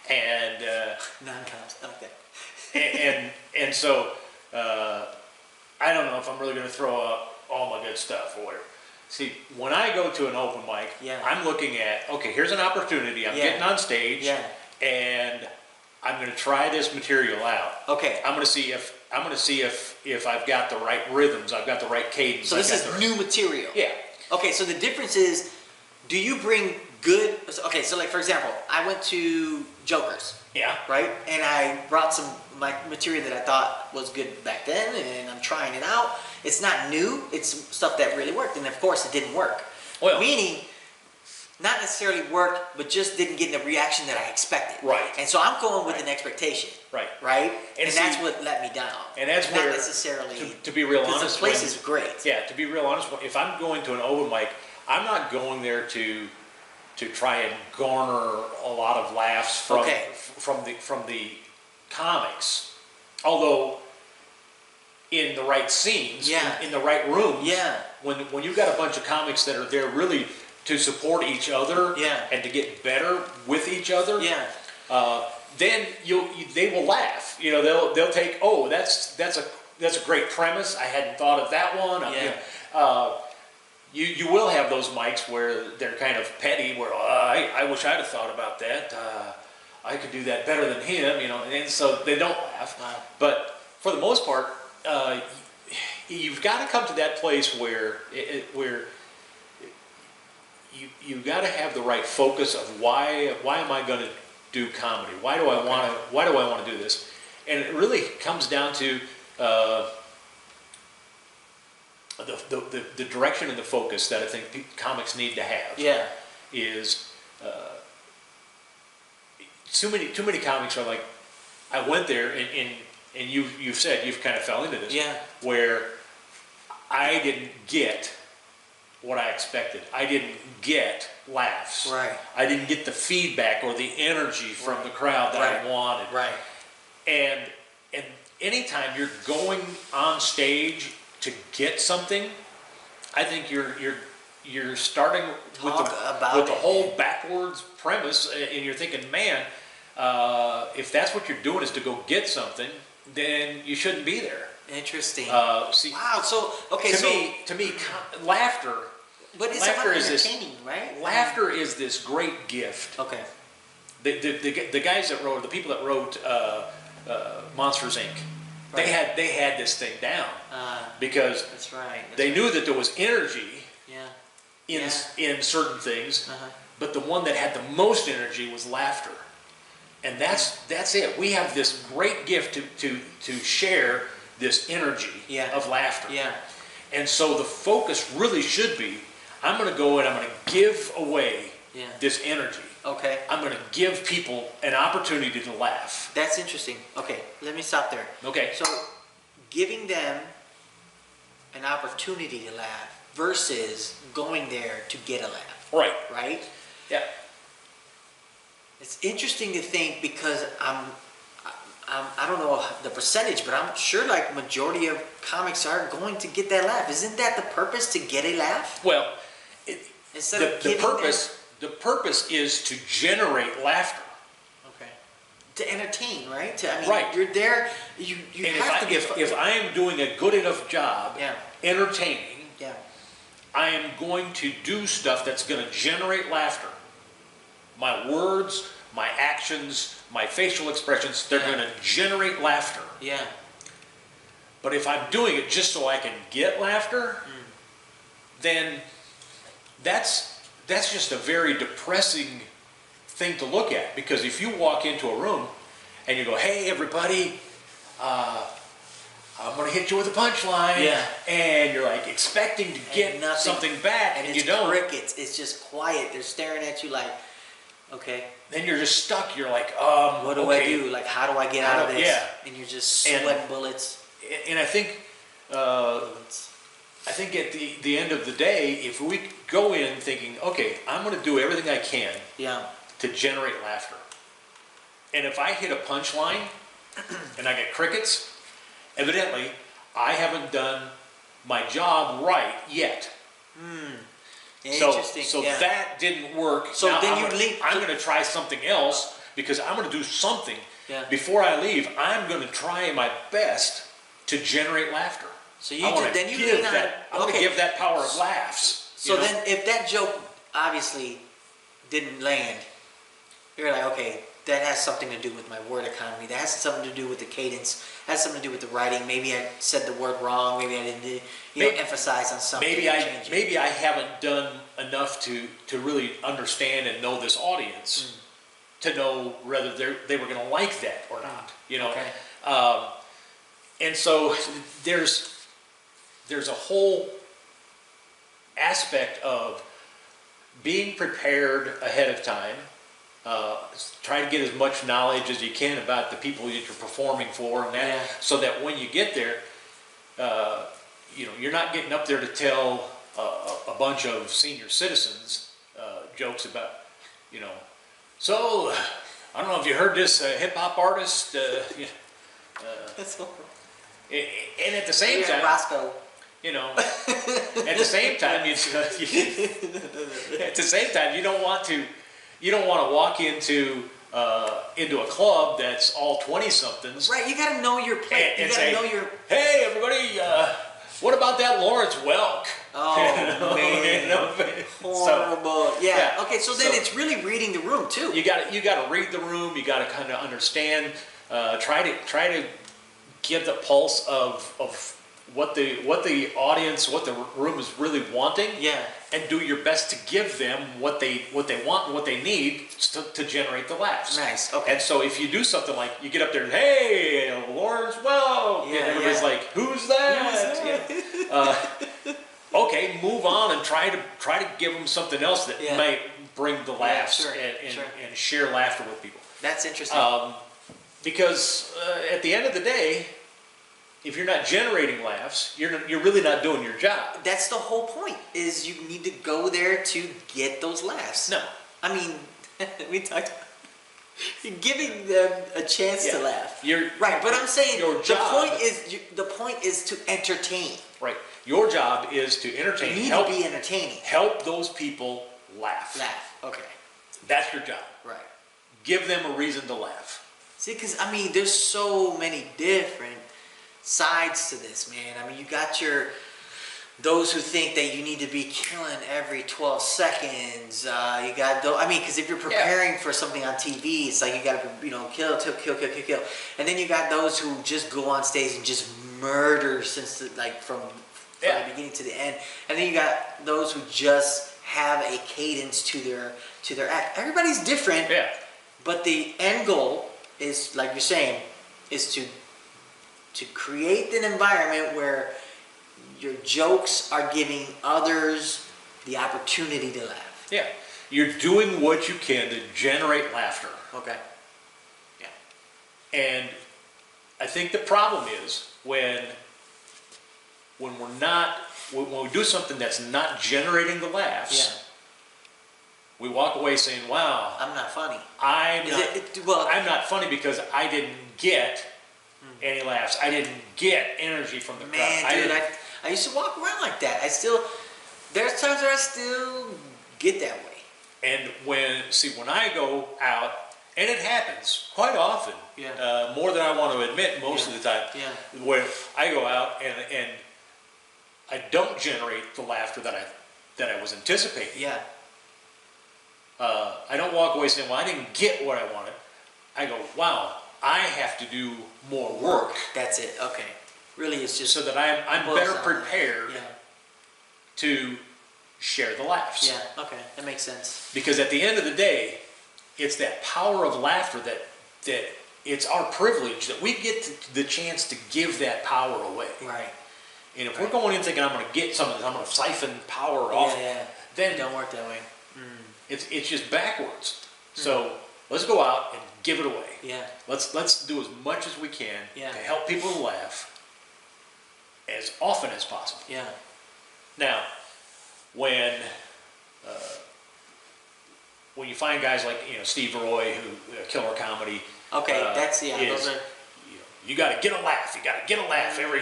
And Non-coms. Okay. and so I don't know if I'm really going to throw up all my good stuff or whatever. See, when I go to an open mic, Yeah. I'm looking at, okay, here's an opportunity. I'm Yeah. getting on stage, Yeah. and I'm going to try this material out. Okay. I'm going to see if I've got the right rhythms, I've got the right cadence. So this is new material. Yeah. Okay, so the difference is, do you bring good? Okay, so like for example, I went to Joker's, Yeah. right? And I brought my material that I thought was good back then, and I'm trying it out. It's not new. It's stuff that really worked, and of course it didn't work. Well, Meaning, not necessarily worked, but just didn't get the reaction that I expected. Right. And so I'm going with Right. an expectation. Right. Right. And And see- that's what let me down. And that's not where, necessarily to be real because honest, the place when- is great. Yeah, to be real honest, if I'm going to an open mic, I'm not going there to try and garner a lot of laughs from the comics. Although in the right scenes, Yeah. in the right rooms, Yeah. when you've got a bunch of comics that are there really to support each other, Yeah. and to get better with each other, Yeah. then they will laugh. You know, they'll take, oh, that's a great premise. I hadn't thought of that one. Yeah. You will have those mics where they're kind of petty, where I wish I'd have thought about that. I could do that better than him, you know, and so they don't laugh. Wow. But for the most part, you've got to come to that place where you've got to have the right focus of why am I going to do comedy? Why do I want to do this? And it really comes down to the direction and the focus that I think comics need to have. Yeah. Is too many comics are like, I went there and you've said you've kind of fell into this. Yeah. Where I didn't get what I expected. I didn't get laughs. Right. I didn't get the feedback or the energy from the crowd that I wanted. Right. And anytime you're going on stage to get something, I think you're starting with the whole backwards premise, and you're thinking, man, if that's what you're doing is to go get something, then you shouldn't be there. Interesting. See, wow. So okay. to me, laughter. But it's laughter about is this. entertaining, right? Laughter is this great gift. Okay. The guys that wrote, the people that wrote Monsters Inc. Right. They had this thing down because That's right. they knew that there was energy Yeah. in certain things, Uh-huh. but the one that had the most energy was laughter, and that's it. We have this great gift to share this energy of laughter. Yeah. And so the focus really should be, I'm going to go and I'm going to give away this energy. Okay. I'm going to give people an opportunity to laugh. That's interesting. Okay. Let me stop there. Okay. So, giving them an opportunity to laugh versus going there to get a laugh. Right. Right? Yeah. It's interesting to think because I don't know the percentage, but I'm sure like majority of comics are going to get that laugh. Isn't that the purpose, to get a laugh? Well, Instead the of giving purpose is to generate laughter. Okay. To entertain, right? I mean, Right. you're there. You And have to be. if I am doing a good enough job Yeah. entertaining, Yeah. I am going to do stuff that's going to generate laughter. My words, my actions, my facial expressions, they're Yeah. going to generate laughter. Yeah. But if I'm doing it just so I can get laughter, then that's just a very depressing thing to look at. Because if you walk into a room and you go, "Hey, everybody, I'm going to hit you with a punchline," Yeah. and you're like expecting to get nothing. something back, and it's you don't, crickets. It's just quiet. They're staring at you like, okay, then you're just stuck. You're like, what do I okay. do? Like, how do I get out of this? Yeah. And you're just And- sweating bullets. And I think at the end of the day, if we go in thinking, okay, I'm going to do everything I can Yeah. to generate laughter, and if I hit a punchline and I get crickets, evidently I haven't done my job right yet. Interesting. So yeah. that didn't work. So Now then I'm you gonna, leave- I'm going to try something else because I'm going to do something. Yeah. Before I leave, I'm going to try my best to generate laughter. So you I wanna did- then you give lean on- that. I'm going to okay. give that power of laughs. So you know? then, if that joke obviously didn't land, you're like, okay, that has something to do with my word economy. That has something to do with the cadence. Has something to do with the writing. Maybe I said the word wrong. Maybe I didn't, emphasize on something. maybe and I change it. maybe I haven't done enough to really understand and know this audience to know whether they were going to like that or not. You know, Okay. and so there's a whole aspect of being prepared ahead of time. Try to get as much knowledge as you can about the people that you're performing for, and that, Yeah. so that when you get there, you're not getting up there to tell a bunch of senior citizens jokes about, so I don't know if you heard this hip hop artist, That's all. and at the same Yeah, time, Roscoe. at the same time, you don't want to walk into a club that's all 20-somethings. Right, you gotta know your plate. You And gotta say, know your. "Hey, everybody, what about that Lawrence Welk?" Oh man, horrible. Yeah. Okay, so then it's really reading the room too. You got to read the room. You got to kind of understand. Try to get the pulse of what the audience, what the room is really wanting. Yeah. And do your best to give them what they want and what they need to generate the laughs. Nice. Okay. And so if you do something like you get up there and, "Hey, Lawrence Welk," Yeah, and everybody's yeah. like, "Who's that?" Yeah. Okay, move on and try to give them something else that Yeah. might bring the laughs sure, and sure. share laughter with people. That's interesting. Because at the end of the day, if you're not generating laughs, you're really not doing your job. That's the whole point. Is you need to go there to get those laughs. No. I mean, we talked. You're giving them a chance to Yeah. laugh. You're- right, but I'm saying your the job- point is to entertain. Right. Your job is to entertain. You need to be entertaining. Help those people laugh. Laugh. Okay. That's your job. Right. Give them a reason to laugh. See, because I mean, there's so many different sides to this, man. I mean, you got those who think that you need to be killing every 12 seconds. You got those. I mean, because if you're preparing for something on TV, it's like you got to, kill. And then you got those who just go on stage and just murder from the beginning to the end. And then you got those who just have a cadence to their act. Everybody's different. Yeah. But the end goal is, like you're saying, is to create an environment where your jokes are giving others the opportunity to laugh. Yeah. You're doing what you can to generate laughter. Okay. Yeah. And I think the problem is when we do something that's not generating the laughs, we walk away saying, wow, I'm not funny. I'm not funny because I didn't get any laughs. I didn't get energy from the crowd. Man, dude, I used to walk around like that. There's times where I still get that way. And when I go out, and it happens quite often, more than I want to admit most of the time, where I go out and I don't generate the laughter that I was anticipating. Yeah. I don't walk away saying, well, I didn't get what I wanted. I go, wow, I have to do more work. That's it. Okay. Really, it's just so that I'm better prepared Yeah. to share the laughs. Yeah. Okay. That makes sense. Because at the end of the day, it's that power of laughter that it's our privilege that we get the chance to give that power away. Right. And if we're going in thinking I'm going to get some of this, I'm going to siphon power off, then it don't work that way. it's just backwards. So let's go out and give it away. Yeah. Let's do as much as we can to help people laugh as often as possible. Yeah. Now, when you find guys like Steve Roy, who Killer Comedy, that's those are. You got to get a laugh. You got to get a laugh every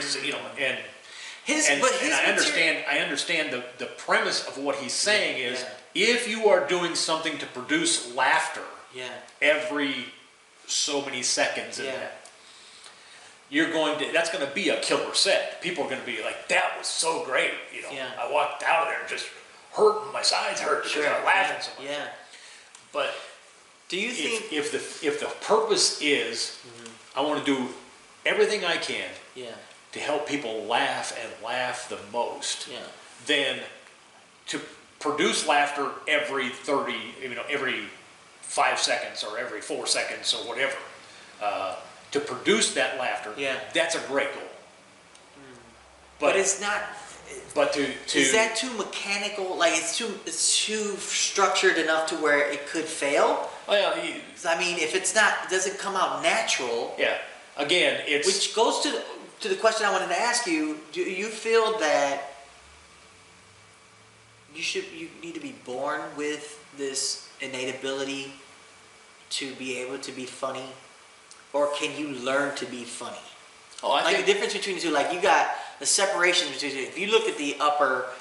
and I understand the premise of what he's saying is if you are doing something to produce laughter every so many seconds in that, that's going to be a killer set. People are going to be like, that was so great. I walked out of there just hurting, my sides hurt because I was laughing so much. Yeah. But do you think if the purpose is I want to do everything I can to help people laugh and laugh the most, then to produce laughter every 5 seconds or every 4 seconds or whatever, to produce that laughter, that's a great goal. But it's not. But is that too mechanical? Like it's too structured enough to where it could fail? Well, I mean, if it doesn't come out natural. Yeah. Again, which goes to the question I wanted to ask you. Do you feel that you need to be born with this innate ability to be able to be funny, or can you learn to be funny? I think the difference between the two, like you got the separation between if you look at the upper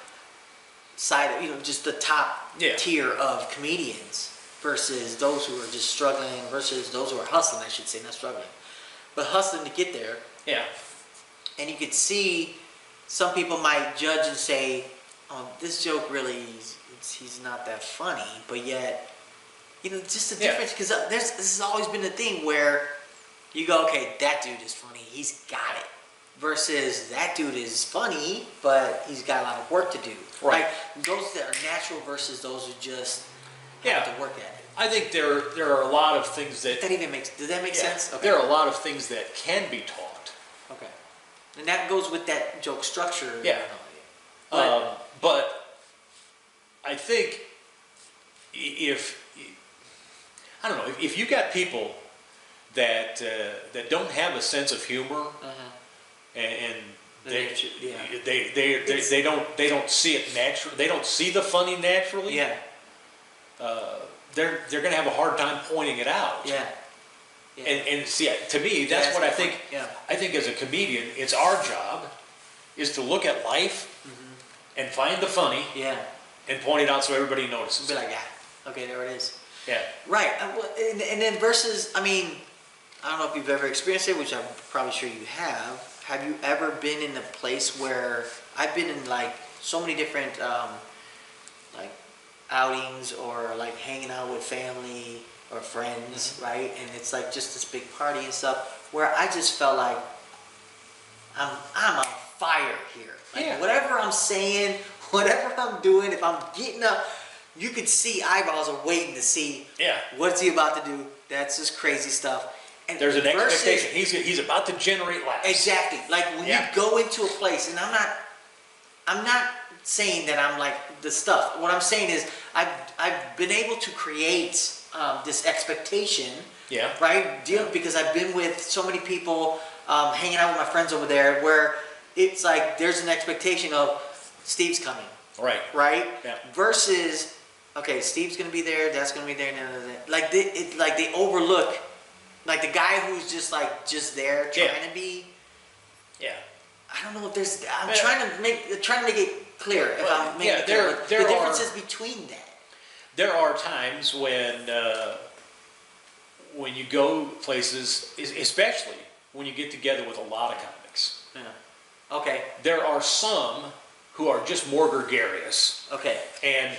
side, just the top tier of comedians versus those who are just struggling versus those who are hustling, I should say, not struggling, but hustling to get there. Yeah. And you could see some people might judge and say, "Oh, this joke really, he's not that funny," but yet, just the difference because this has always been the thing where you go, "Okay, that dude is funny, he's got it." Versus that dude is funny, but he's got a lot of work to do. Right. Those that are natural versus those who just have to work at it. I think there are a lot of things that... Does that make sense? Okay. There are a lot of things that can be taught. Okay. And that goes with that joke structure. Yeah. But I think if you got people that don't have a sense of humor, and they don't see it naturally. They don't see the funny naturally. Yeah. They're going to have a hard time pointing it out. Yeah. And see, to me, that's what I think. Yeah. I think as a comedian, it's our job is to look at life and find the funny. Yeah. And point it out so everybody notices. Be like, okay, there it is. Yeah. Right. And then versus, I mean, I don't know if you've ever experienced it, which I'm probably sure you have. Have you ever been in a place where I've been in like so many different like outings or like hanging out with family or friends, right? And it's like just this big party and stuff where I just felt like I'm on fire here. Like whatever I'm saying, whatever I'm doing, if I'm getting up, you could see eyeballs are waiting to see what's he about to do. That's just crazy stuff. And there's an expectation. He's about to generate laughs. Exactly. Like when you go into a place, and I'm not saying that I'm like the stuff. What I'm saying is I've been able to create this expectation. Yeah. Right. Because I've been with so many people, hanging out with my friends over there, where it's like there's an expectation of Steve's coming. Right. Right. Yeah. Versus okay, Steve's gonna be there, that's gonna be there, like they overlook, like the guy who's just there trying to be. Yeah. I don't know if there's. I'm Yeah. trying to make it clear. If Well, I'm making it clear, but there the are- differences between that. There are times when you go places, especially when you get together with a lot of comics. Yeah. Okay. There are some who are just more gregarious, Okay. and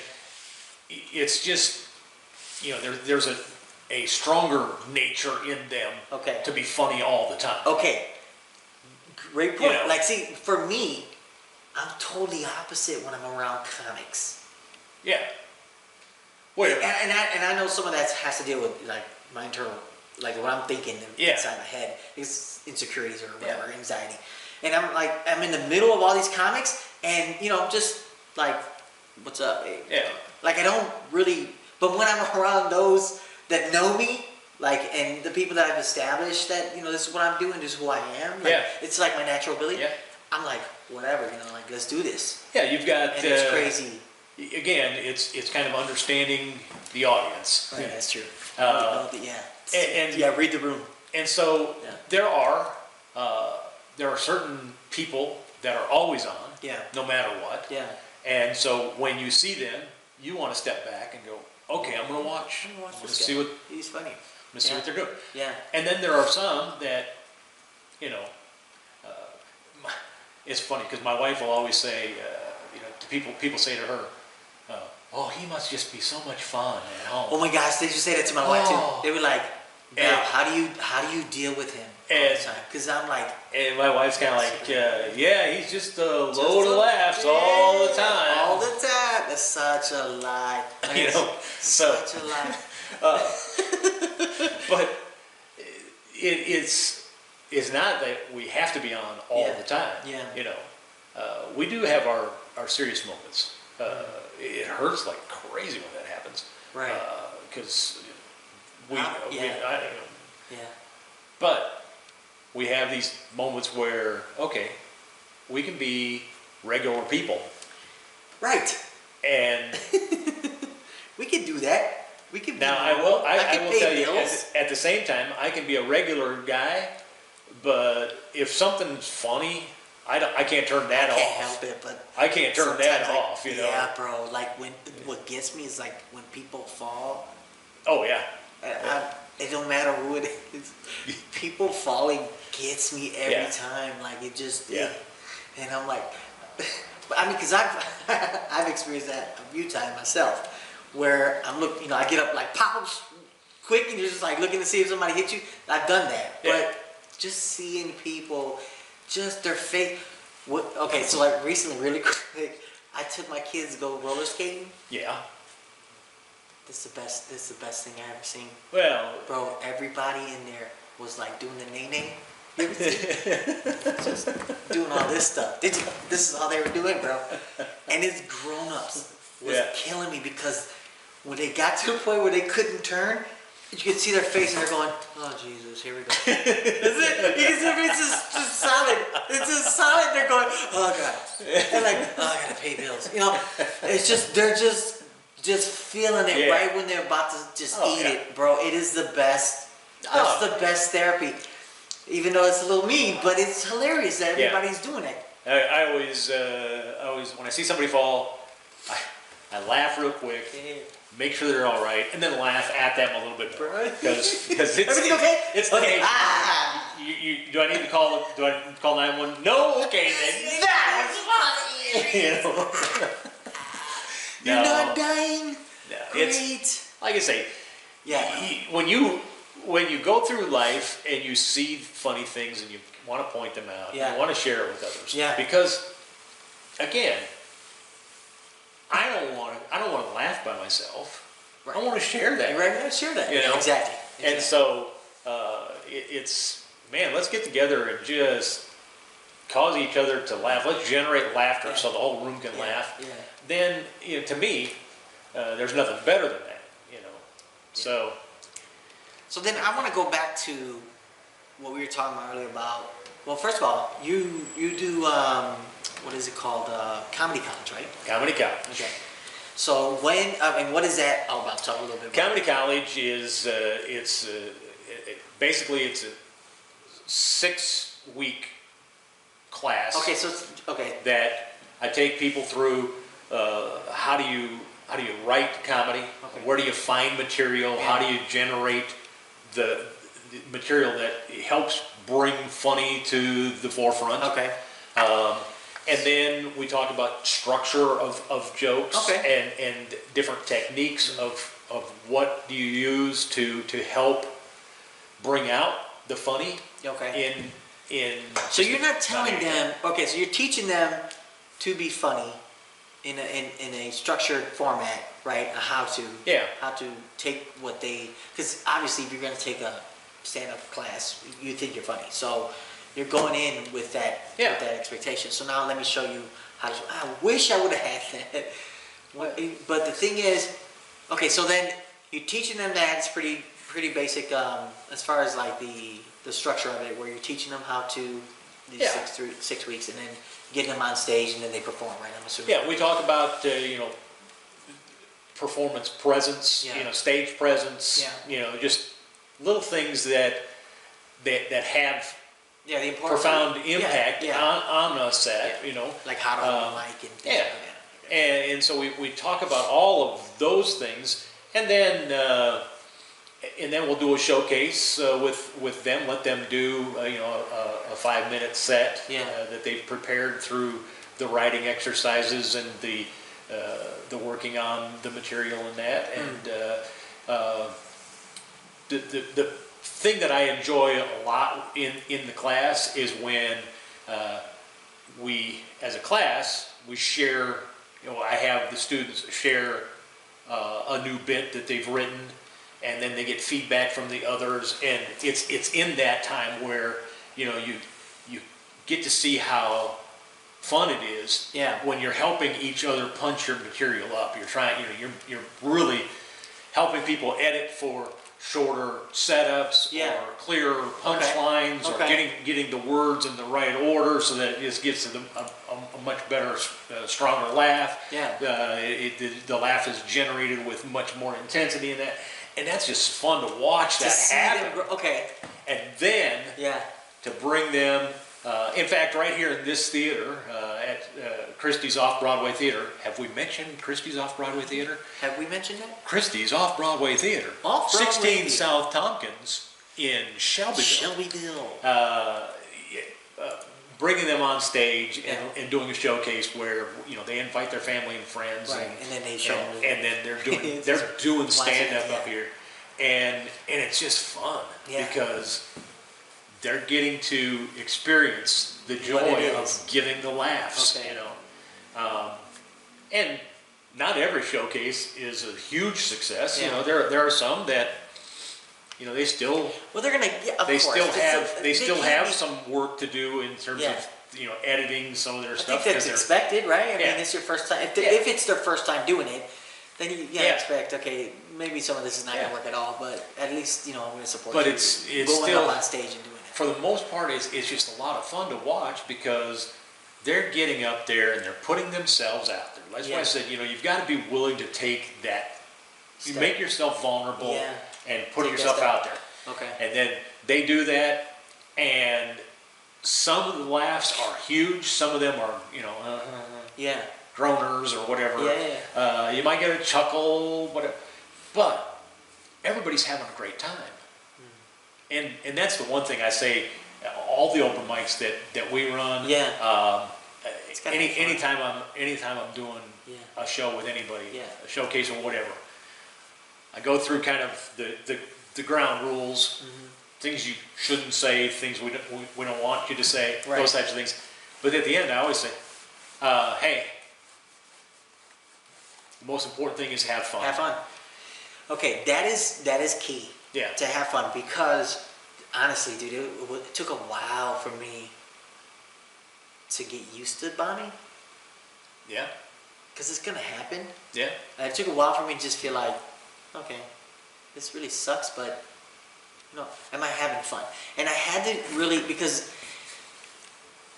it's just, there's a stronger nature in them Okay. to be funny all the time. Okay. Great point. You know. Like, see, for me, I'm totally opposite when I'm around comics. Yeah. Wait. And I know some of that has to deal with like my internal, like what I'm thinking Yeah. inside my head is insecurities or whatever, anxiety. And I'm in the middle of all these comics, and just like, what's up, babe? Yeah. Like I don't really, but when I'm around those that know me, like, and the people that I've established that this is what I'm doing, this is who I am. Like, Yeah. It's like my natural ability. Yeah. I'm like, whatever, like let's do this. Yeah, you've got. And it's crazy. Again, it's kind of understanding the audience. Right, that's true. And- yeah, read the room. And so Yeah. there are certain people that are always on, Yeah. no matter what. Yeah. And so when you see them, you want to step back and go, okay, I'm going to watch. I'm gonna watch I'm this see guy. what He's funny. see what they're doing. Yeah. And then there are some that, it's funny because my wife will always say, to people say to her, oh, he must just be so much fun at home. Oh my gosh, they just say that to my wife Oh. too. They were like, And- how do you deal with him all And- the time? Because I'm like, And my wife's kind of like, yeah, he's just a load of laughs all the time. All the time. That's such a lie. Such a lie. But it's not that we have to be on all Yeah. the time. Yeah. We do have our serious moments. It hurts like crazy when that happens. Right. Because Yeah. but we have these moments where, okay, we can be regular people. Right. And We could do that. We could. now be I will pay tell you, bills. at the same time, I can be a regular guy, but if something's funny, I can't turn that I off. can't help it, but I can't turn that sometimes, like, off, Yeah, bro. Like what gets me is like when people fall. Oh yeah. It don't matter who it is. People falling gets me every Yeah. time. Like it just. Yeah. And I'm like, because I've experienced that a few times myself, where I'm looking, I get up like pop up quick, and you're just like looking to see if somebody hit you. I've done that, Yeah. but just seeing people, just their face. Okay, so like recently, really quick, I took my kids to go roller skating. Yeah. This is the best thing I ever seen. Well, Bro, everybody in there was like doing the nay-nay. You ever see it? Just doing all this stuff. This is all they were doing, bro. And it's grown-ups was Yeah. killing me because when they got to the point where they couldn't turn, you could see their face and they're going, oh Jesus, here we go. That's it. You can see their face just solid. It's just solid. They're going, oh God. They're like, oh, I gotta pay bills. It's just, they're just feeling it Yeah. right when they're about to just Oh, eat yeah. it, bro. It is the best. That's Oh. the best therapy. Even though it's a little mean, but it's hilarious that Yeah. everybody's doing it. I always when I see somebody fall, I laugh real quick, make sure they're all right, and then laugh at them a little bit more. Because it's Everything okay? It's Okay. okay. Do I need to call? Do I call 911? No. Okay then. That was funny. You know? You're No. not dying. No, Great. it's like I say. Yeah. When you go through life and you see funny things and you want to point them out, Yeah. you want to share it with others. Yeah. Because again, I don't want to laugh by myself. Right. I want to share that. You're right. Share that. You know? Exactly. And so it's man, let's get together and just cause each other to laugh. Let's generate laughter Yeah. so the whole room can Yeah. laugh. Yeah. Then to me, there's nothing better than that. So. So then I want to go back to what we were talking about earlier about. Well, first of all, you do what is it called? Comedy college, right? Comedy college. Okay. So when, I mean, what is that all about? Talk a little bit about Comedy College is basically it's a 6-week class. Okay, so it's, okay. That I take people through. How do you write comedy? Okay. Where do you find material? Yeah. How do you generate the material that helps bring funny to the forefront? Okay. And then we talk about structure of jokes Okay. and different techniques of what do you use to help bring out the funny Okay. in. So you're not telling not them, okay, so you're teaching them to be funny in a structured format, right? How to Yeah. take what they, because obviously if you're going to take a stand-up class, you think you're funny. So you're going in with that, Yeah. with that expectation. So now let me show you how to, I wish I would have had that. But the thing is, okay, so then you're teaching them that. It's pretty basic as far as like the structure of it, where you're teaching them how to these Yeah. 6 weeks, and then getting them on stage, and then they perform, right? I'm assuming. Yeah, we talk about performance presence, Yeah. stage presence, Yeah. just little things that have Yeah, the important profound yeah, impact yeah. on a set, Like how to hold a mic and things yeah. like that. And so we talk about all of those things, and then we'll do a showcase with them, let them do a 5-minute set Yeah. that they've prepared through the writing exercises and the working on the material and that. And the thing that I enjoy a lot in the class is when we, as a class, we share. I have the students share a new bit that they've written, and then they get feedback from the others, and it's in that time where you get to see how fun it is when you're helping each other punch your material up. You're trying, you're really helping people edit for shorter setups or clearer punchlines or getting the words in the right order so that it just gets to a much better, stronger laugh. Yeah. The laugh is generated with much more intensity in that. And that's just fun to watch that happen. Okay. And then Yeah. to bring them, in fact, right here in this theater, at Christie's Off-Broadway Theater. Have we mentioned Christie's Off-Broadway Theater? Have we mentioned that? Christie's Off-Broadway Theater. Off-Broadway 16 Theater. South Tompkins in Shelbyville. Bringing them on stage and doing a showcase where they invite their family and friends, Right. And then they show them. and then they're doing stand up here, and it's just fun because they're getting to experience the joy of getting the laughs, and not every showcase is a huge success. There are some that they still. Well, they're gonna. Yeah, of They course. still have some work to do in terms of editing some of their I stuff. think that's expected, right? I mean, Yeah. it's your first time. If it's their first time doing it, then you Yeah. expect, okay, maybe some of this is not gonna work at all, but at least I'm gonna support But you. it's going still up on stage and doing it. for the most part, it's just a lot of fun to watch because they're getting up there and they're putting themselves out there. That's why I said, you've got to be willing to take that. You Step. make yourself vulnerable and put Take that yourself step. out there. Okay. And then they do that, and some of the laughs are huge. Some of them are, Yeah. groaners or whatever. Yeah. You might get a chuckle, whatever. But everybody's having a great time. And that's the one thing I say, all the open mics that we run. It's gotta be fun. Anytime I'm doing a show with anybody, Yeah. a showcase or whatever, I go through kind of the ground rules, things you shouldn't say, things we don't want you to say, Right. those types of things. But at the end, I always say, hey, the most important thing is have fun. Have fun. Okay, that is key. Yeah. To have fun, because honestly, dude, it took a while for me to get used to bombing, Yeah. because it's gonna happen. Yeah. And it took a while for me to just feel like, okay, this really sucks, but am I having fun? And I had to really, because,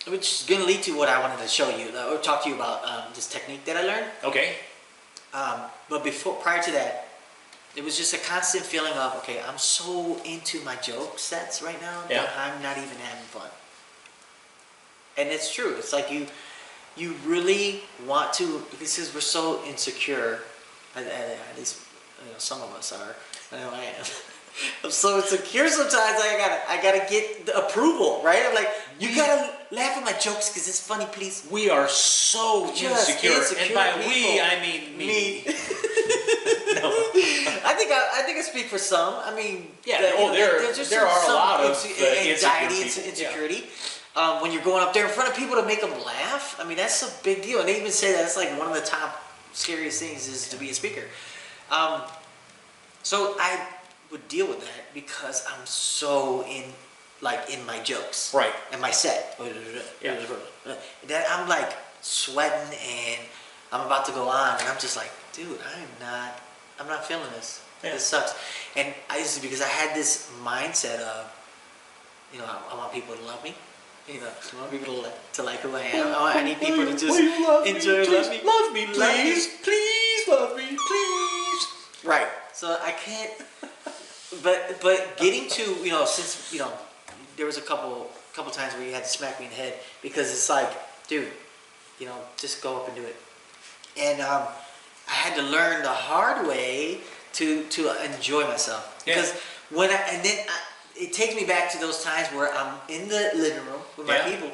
which is gonna lead to what I wanted to show you or talk to you about, this technique that I learned. Okay. But prior to that, it was just a constant feeling of, okay, I'm so into my joke sets right now that I'm not even having fun. And it's true. It's like you really want to, because we're so insecure, at least some of us are. I know I am. I'm so insecure sometimes. I gotta get the approval, right? I'm like, you gotta laugh at my jokes because it's funny, please. We are so Just insecure. And by people. we, I mean me. No. I think I speak for some. I mean, there's just there are some a lot of anxiety and insecure people. insecurity. When you're going up there in front of people to make them laugh, I mean, that's a big deal. And they even say that's like one of the top scariest things is to be a speaker. So I would deal with that because I'm so in my jokes, Right, and my set. Yeah. That I'm like sweating and I'm about to go on, and I'm just like, dude, I'm not feeling this. Yeah. This sucks. And this is because I had this mindset of, I want people to love me. I want people to like who I am. I need people to just enjoy, love me. Love me, please. Please love me, please. Right. So I can't. But getting to since there was a couple times where you had to smack me in the head because it's like, dude, just go up and do it. And I had to learn the hard way to enjoy myself because it takes me back to those times where I'm in the living room with my people,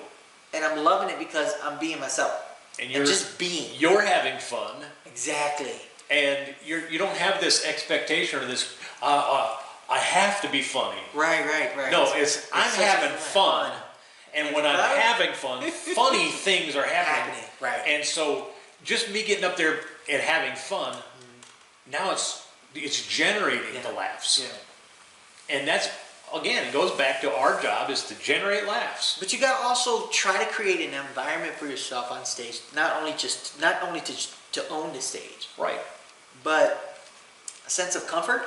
and I'm loving it because I'm being myself and just being. You're having fun. Exactly. And you don't have this expectation or this. I have to be funny. Right. No, it's I'm having fun, and when I'm having fun, funny things are happening. Right. And so just me getting up there and having fun, now it's generating the laughs. Yeah. And that's, again, it goes back to our job is to generate laughs. But you gotta also try to create an environment for yourself on stage, not only to own the stage, Right. but a sense of comfort.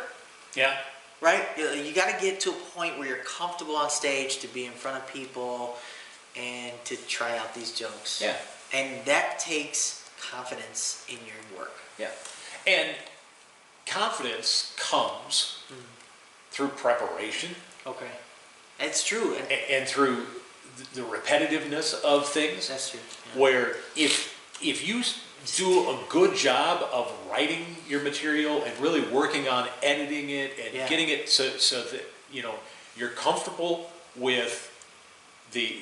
Yeah. Right? You got to get to a point where you're comfortable on stage to be in front of people and to try out these jokes. Yeah. And that takes confidence in your work. Yeah. And confidence comes through preparation. Okay. It's true. And through the repetitiveness of things. That's true. Yeah. Where if you do a good job of writing your material and really working on editing it and getting it so that you're comfortable with the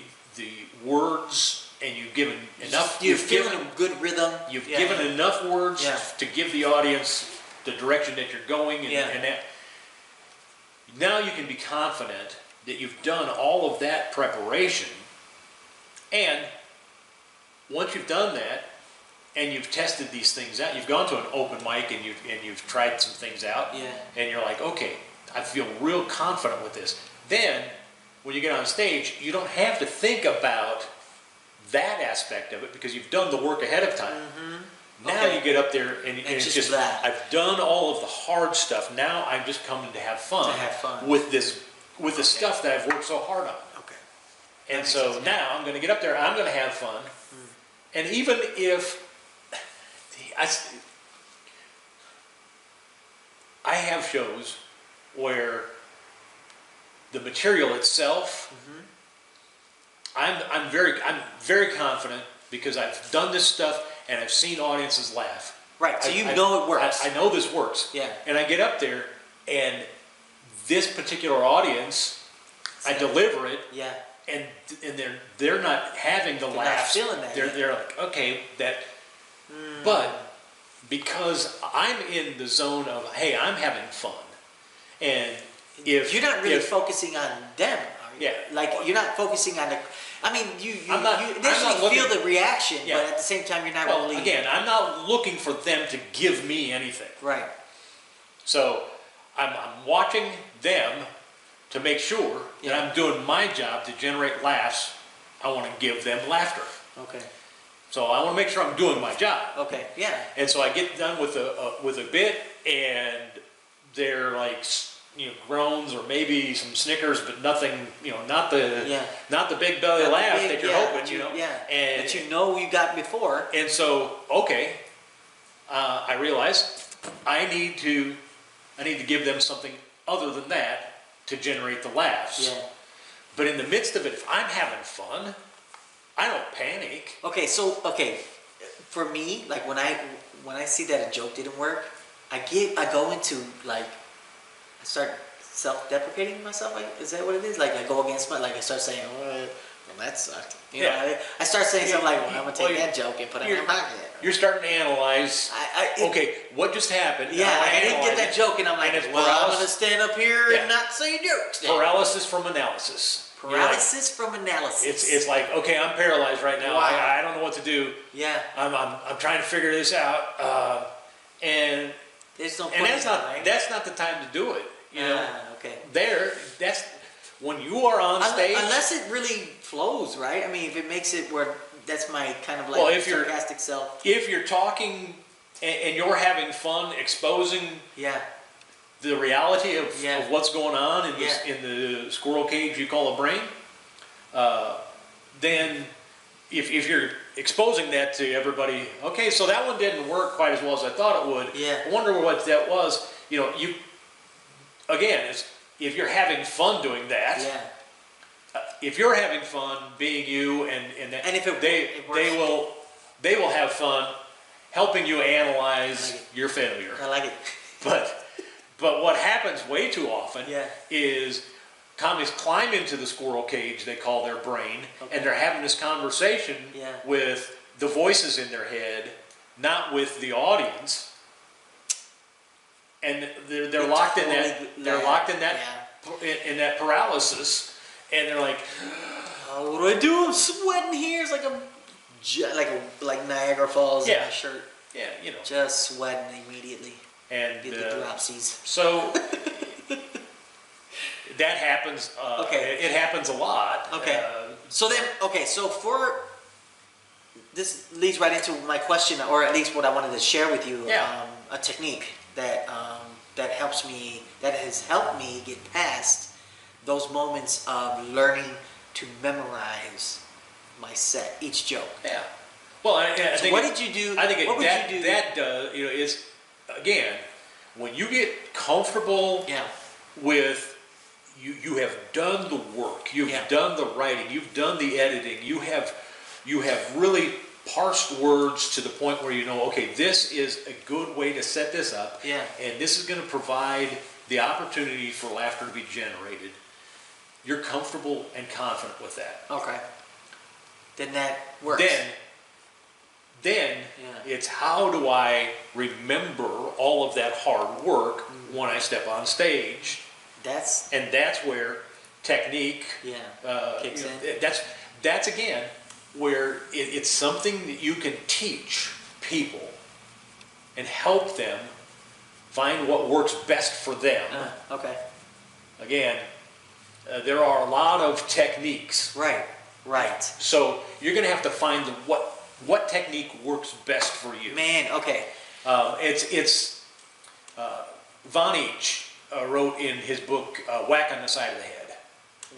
words and you've given enough. You're feeling a good rhythm. You've given enough words to give the audience the direction that you're going, and that now you can be confident that you've done all of that preparation, and once you've done that. And you've tested these things out. You've gone to an open mic and you've tried some things out. Yeah. And you're like, okay, I feel real confident with this. Then, when you get on stage, you don't have to think about that aspect of it because you've done the work ahead of time. Mm-hmm. Now you get up there and it's just that. I've done all of the hard stuff. Now I'm just coming to have fun. With the stuff that I've worked so hard on. Okay. And so now I'm going to get up there. I'm going to have fun. And even if I have shows where the material itself, I'm very confident because I've done this stuff and I've seen audiences laugh. Right. So you know it works. I know this works. Yeah. And I get up there and this particular audience, I deliver it. Yeah. And they're not having the laughs. Not feeling that. They're like, okay, that. But because I'm in the zone of, hey, I'm having fun, and if you're not really focusing on them, are you? Yeah. Like you're not focusing on the. I mean, you initially feel the reaction, but at the same time, you're not really. Again, I'm not looking for them to give me anything. Right. So I'm watching them to make sure that I'm doing my job to generate laughs. I want to give them laughter. Okay. So I want to make sure I'm doing my job. Okay. Yeah. And so I get done with a bit, and they're like, groans or maybe some snickers, but nothing, not the big belly laugh that you're hoping, And that you got before. And so, okay, I realize I need to give them something other than that to generate the laughs. Yeah. But in the midst of it, if I'm having fun, I don't panic. Okay, so for me, like when I see that a joke didn't work, I go into like I start self-deprecating myself. Like, is that what it is? Like I go against I start saying, well, that sucked. You know, I start saying something like, well, I'm gonna take that joke and put it in my pocket. You're starting to analyze. Okay, what just happened? Yeah, I didn't get that joke, and I'm like, well, I'm gonna stand up here and not say jokes. Paralysis from analysis. Paralysis from analysis. It's like, okay, I'm paralyzed right now. Wow. I don't know what to do. Yeah. I'm trying to figure this out. And there's no point. And that's not the time to do it. You know. Okay. That's when you are on stage. Unless it really flows, right? I mean, if it makes it where that's my kind of like sarcastic self. If you're talking and you're having fun exposing the reality of what's going on in the squirrel cage you call a brain, then if you're exposing that to everybody, okay, so that one didn't work quite as well as I thought it would. Yeah. I wonder what that was. You know, if you're having fun doing that. Yeah. If you're having fun being you, and if they will have fun helping you analyze your failure. I like it. But what happens way too often is commies climb into the squirrel cage they call their brain, and they're having this conversation with the voices in their head, not with the audience, and they're locked in that paralysis. And they're like, oh, what do I do? I'm sweating here. It's like Niagara Falls in my shirt. Yeah, you know. Just sweating immediately. And get the dropsies. So that happens. It happens a lot. Okay. So for this leads right into my question, or at least what I wanted to share with you. A technique that helps me, that has helped me get past those moments of learning to memorize my set, each joke. Yeah. Well, I think what did you do? I think what would you do? That does, is, again, when you get comfortable with, you have done the work, you've done the writing, you've done the editing, you have really parsed words to the point where you know, okay, this is a good way to set this up, and this is going to provide the opportunity for laughter to be generated. You're comfortable and confident with that. Okay. Then that works. Then it's how do I remember all of that hard work when I step on stage? That's where technique kicks in. That's again where it's something that you can teach people and help them find what works best for them. Okay. Again, there are a lot of techniques. Right. So you're going to have to find what technique works best for you. Man, okay. It's Von Each wrote in his book Whack on the Side of the Head.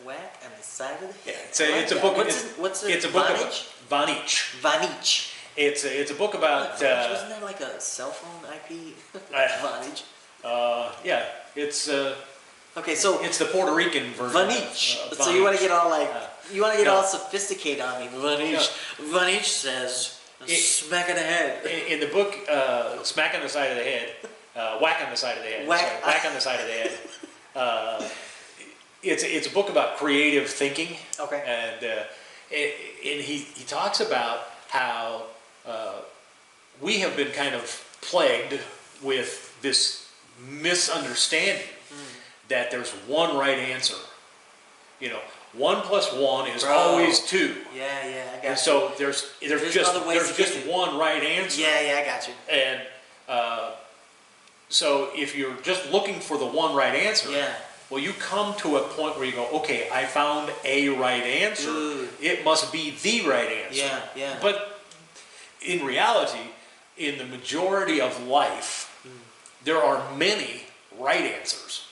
Whack on the Side of the head. Yeah, it's a book. What's it? It's a book of Von Each. Von Each. It's a book about. Wasn't that like a cell phone IP? Von Each. Yeah, it's. Okay, so it's the Puerto Rican version. Von Each. So you want to get all all sophisticated on me. Von Each says, smack in the head. In the book, Smack on the Side of the Head, Whack on the Side of the Head. Whack on the Side of the Head. It's a book about creative thinking. Okay. And he talks about how we have been kind of plagued with this misunderstanding that there's one right answer. 1 + 1 is always 2. Yeah, I got you. So there's just one right answer. Yeah, I got you. And so if you're just looking for the one right answer, well, you come to a point where you go, okay, I found a right answer. Ooh. It must be the right answer. Yeah. But in reality, in the majority of life, there are many right answers.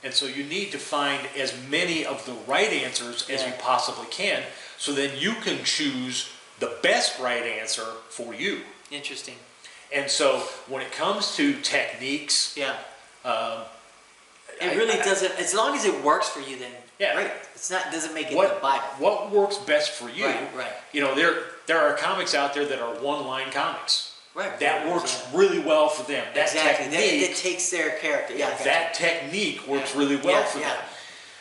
And so you need to find as many of the right answers as you possibly can, so then you can choose the best right answer for you. Interesting. And so when it comes to techniques, Yeah. I- It really I- doesn't. As long as it works for you, then Yeah. great. It's not. Doesn't make it the Bible. what works best for you? Right. You know, there are comics out there that are one-line comics. Right. That works really well for them. That Exactly. technique, It takes their character. Yeah. I got that you. technique works Yeah. really well Yeah, for yeah. them.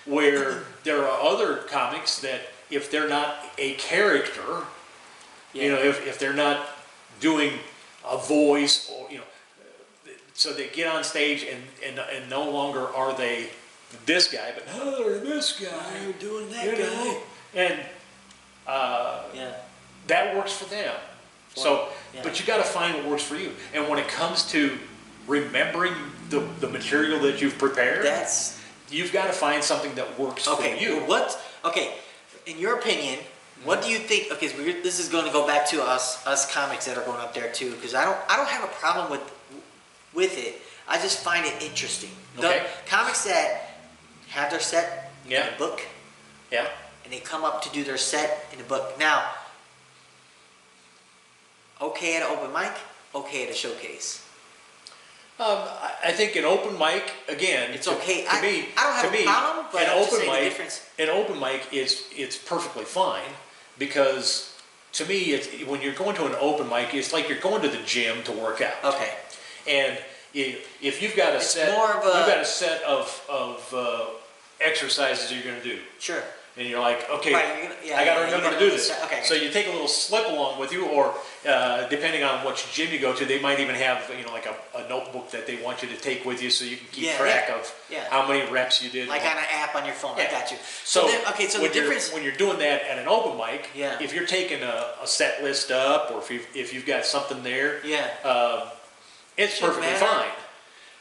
Where there are other comics that if they're not a character, you know, if they're not doing a voice or, you know, so they get on stage and no longer are they this guy, but oh, they're this guy. You're doing that you guy. know? And Yeah. that works for them. So, Yeah. but you got to find what works for you. And when it comes to remembering the material that you've prepared, you've got to find something that works for you. Well, in your opinion, what do you think? Okay, so this is going to go back to us comics that are going up there too, because I don't have a problem with it. I just find it interesting. Okay. The comics that have their set in a book, Yeah. and they come up to do their set in a book. Now, okay at an open mic, okay at a showcase. I think an open mic, again, It's okay. To me, I don't have to a me, problem, but an I'm just open saying the mic, difference. an open mic it's perfectly fine because to me, when you're going to an open mic, it's like you're going to the gym to work out. Okay. And if you've got a set, more of a- you've got a set of exercises you're going to do. Sure. And you're like, okay, Right, I got to remember to do this. Okay. So you take a little slip along with you, or depending on which gym you go to, they might even have like a notebook that they want you to take with you, so you can keep track of how many reps you did. Like on an app on your phone. Yeah. I got you. So So the difference. when you're doing that at an open mic, Yeah. if you're taking a set list up, or if you've got something there, it's Shouldn't perfectly matter.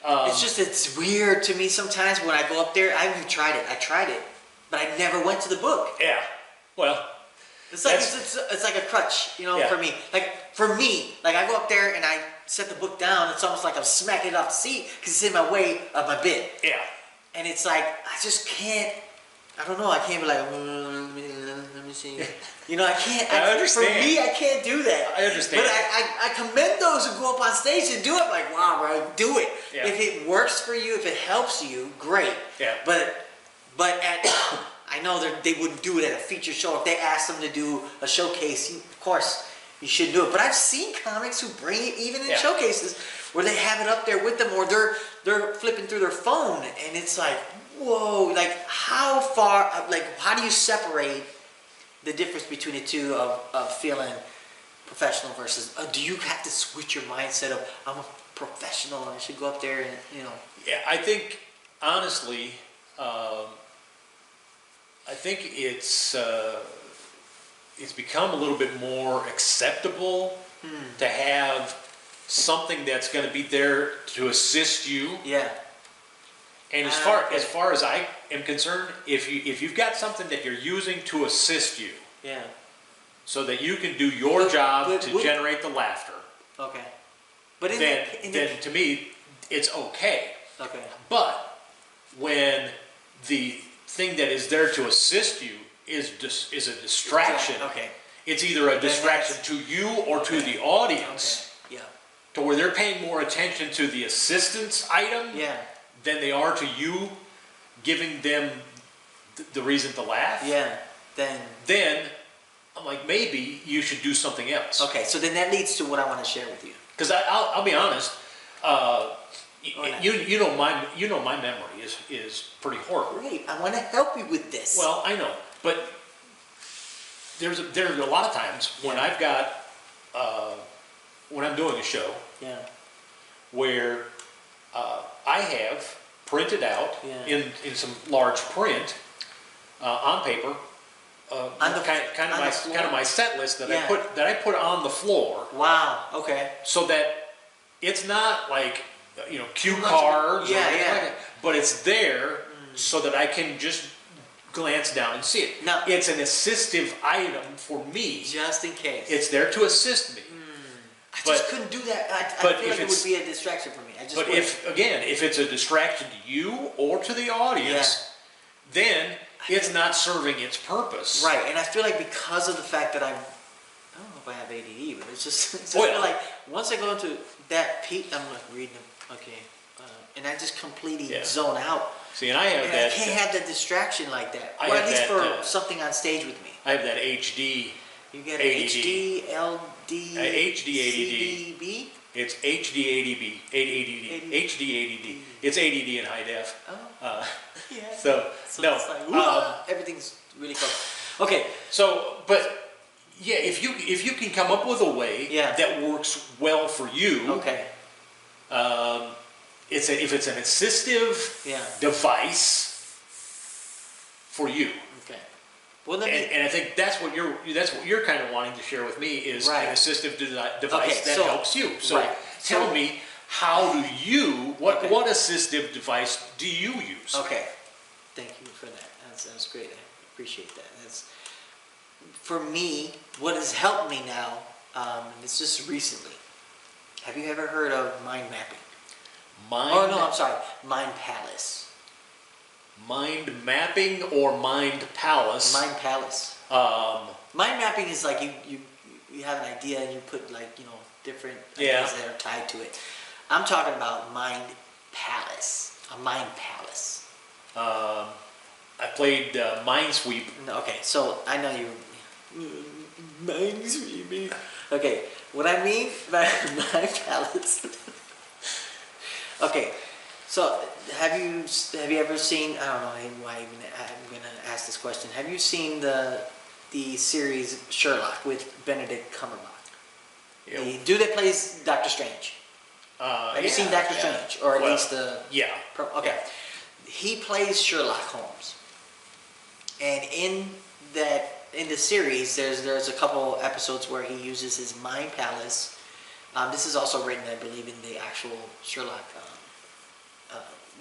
fine. It's weird to me sometimes when I go up there. I even tried it. I tried it, but I never went to the book. Yeah. Well, It's like That's- it's like a crutch, Yeah. for me. Like I go up there and I set the book down. It's almost like I'm smacking it off the seat because it's in my way of my bit. yeah. And it's like I just can't. I don't know. I can't be like, let me see. I can't. I understand. For me, I can't do that. I understand. But I commend those who go up on stage and do it. Like, wow, bro, do it. Yeah. If it works for you, if it helps you, great. Yeah. But I know they wouldn't do it at a feature show. If they asked them to do a showcase, of course you should do it. But I've seen comics who bring it even in showcases where they have it up there with them, or they're flipping through their phone, and it's like, whoa, like how far, like how do you separate the difference between the two of feeling professional versus, do you have to switch your mindset of I'm a professional and I should go up there and Yeah, I think honestly, I think it's become a little bit more acceptable to have something that's going to be there to assist you. Yeah. And as far as I am concerned, if you've got something that you're using to assist you, Yeah. so that you can do your job but to generate the laughter, Okay. But then to me it's okay. okay. But when the thing that is there to assist you is a distraction, Okay. it's either a distraction to you or to the audience, Okay. Yeah. to where they're paying more attention to the assistance item Yeah. than they are to you giving them the reason to laugh. Yeah. Then I'm like, maybe you should do something else. Okay. So then that leads to what I want to share with you. Because I'll be honest, yeah. you know my memory is pretty horrible. Great. I want to help you with this. Well, I know, but there's a lot of times when I've got when I'm doing a show Yeah. where I have printed out in some large print on paper kind of my set list that I put on the floor, Wow. Okay. so that it's not like cue cards, or anything like that, but it's there so that I can just glance down and see it. Now- It's an assistive item for me. Just in case. It's there to assist me. I but- just couldn't do that. I but feel if like it it's- would be a distraction for me. But if it's a distraction to you or to the audience, then it's not serving its purpose. Right, and I feel like because of the fact that I don't know if I have ADD, but it's just it's Oh, just yeah. like once I go into that peak, I'm like reading them, okay, and I just completely Yeah. zone out. See, and I have And that. I can't have that distraction like that, I or at have least that, for something on stage with me. I have that HD. You get ADD. HD, LD, HD ADD. CDB. It's HD ADD. HD ADD. It's ADD in high def. Oh, yeah. So no. it's like, everything's really close. Okay, So, but yeah, if you can come up with a way Yeah. that works well for you, okay, if it's an assistive Yeah. device for you, okay. Well, let me. and I think that's what you're kind of wanting to share with me is Right. an assistive device Okay, that so- helps you. So right. tell So- me, how do you Okay. what assistive device do you use? Okay, thank you for that. That's great. I appreciate that. That's for me. What has helped me now, and it's just recently. Have you ever heard of mind mapping? Oh no, I'm sorry, Mind Palace. Mind mapping or mind palace? Mind Palace. Um, Mind mapping is like you have an idea and you put like different Yeah. ideas that are tied to it. I'm talking about Mind Palace. A Mind Palace. I played Minesweep. Okay, so I know you. Minesweep. Okay, what I mean by Mind Palace. Okay, so have you ever seen? I don't know why even I'm gonna ask this question. Have you seen the series Sherlock with Benedict Cumberbatch? Yeah. The dude that plays Doctor Strange. Have you seen Doctor Strange, or at Well, least the? Yeah. Okay, he plays Sherlock Holmes, and in the series, there's a couple episodes where he uses his mind palace. This is also written, I believe, in the actual Sherlock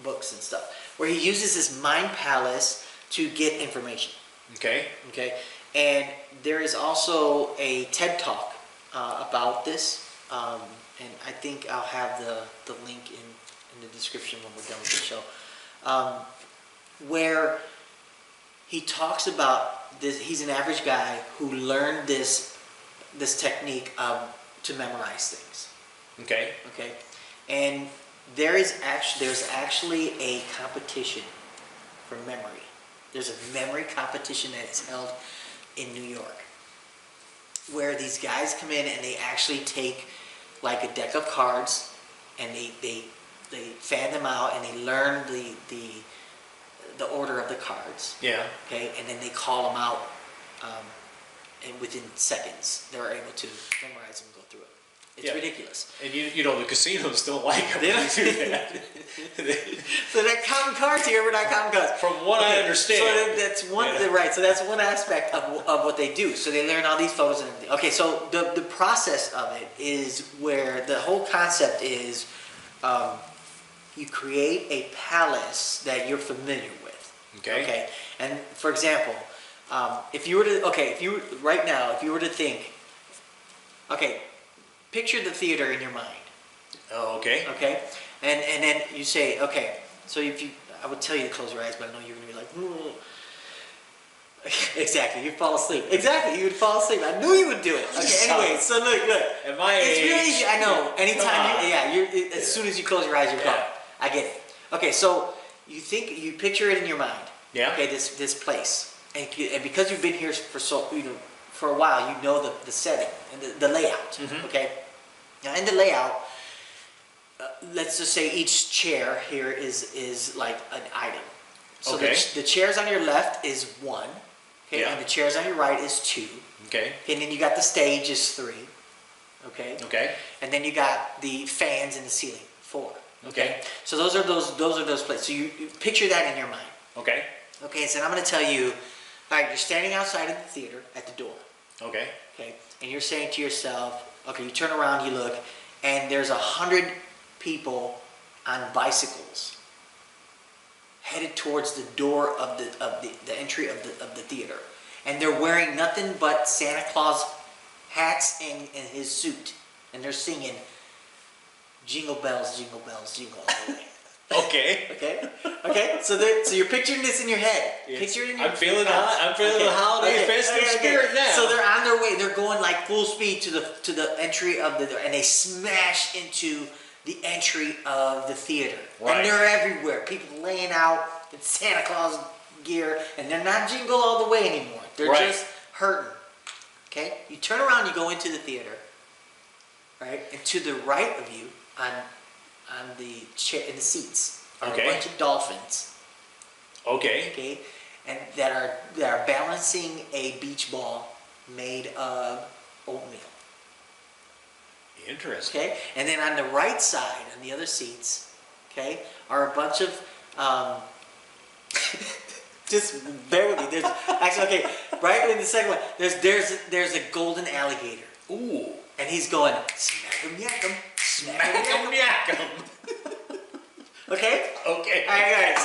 books and stuff, where he uses his mind palace to get information. Okay. Okay, and there is also a TED Talk about this, and I think I'll have the link in the description when we're done with the show, where he talks about this. He's an average guy who learned this technique to memorize things. Okay. Okay, and there's actually a competition for memory. There's a memory competition that is held in New York, where these guys come in and they actually take like a deck of cards and they fan them out and they learn the order of the cards. Yeah. Okay, and then they call them out, and within seconds they're able to memorize them and go through it. It's Yeah. ridiculous. And the casinos don't like them. They don't do that. So they're counting cards here, we're not counting cards. From what I understand. So that's one, Yeah. right, so that's one aspect of what they do. So they learn all these photos and everything. Okay, so the process of it is where the whole concept is you create a palace that you're familiar with. Okay. And for example, if you were to think, okay, picture the theater in your mind. Oh, okay. Okay, and then you say, okay, so I would tell you to close your eyes, but I know you're gonna be like, "Ooh." Exactly, you'd fall asleep. Exactly, you would fall asleep. I knew you would do it. Okay, anyway, so look. At my It's age. really easy. I know. Anytime, Come on. as soon as you close your eyes, you're gone. Yeah. I get it. Okay, so you picture it in your mind. Yeah. Okay, this place, and because you've been here for a while, you know the setting and the layout. Mm-hmm. Okay, now in the layout, let's just say each chair here is like an item. So Okay. the chairs on your left is 1. Okay, Yeah. and the chairs on your right is 2. Okay. And then you got the stage is 3. Okay. Okay. And then you got the fans in the ceiling, 4. Okay. So those are those places. So you picture that in your mind. Okay. Okay. So I'm going to tell you, all right, you're standing outside of the theater at the door. Okay. Okay. And you're saying to yourself, okay, you turn around, you look, and there's 100 people on bicycles headed towards the door of the entry of the theater, and they're wearing nothing but Santa Claus hats and his suit, and they're singing jingle bells, jingle all the way. Okay. Okay. So you're picturing this in your head. Picture it in your I'm feeling the holiday festive spirit now. So they're on their way. They're going like full speed to the entry of the door, and they smash into the entry of the theater. Right. And they're everywhere. People laying out in Santa Claus gear, and they're not jingle all the way anymore. They're Right. just hurting. Okay. You turn around. You go into the theater. Right. And to the right of you, on the chair in the seats, are Okay. a bunch of dolphins. Okay. Okay, and that are balancing a beach ball made of oatmeal. Interesting. Okay, and then on the right side, on the other seats, okay, are a bunch of just barely. There's actually okay, right in the second one. There's a golden alligator, Ooh. and he's going smack 'em, yak 'em, smack 'em, yak 'em. Yak 'em. Okay. Okay. All right.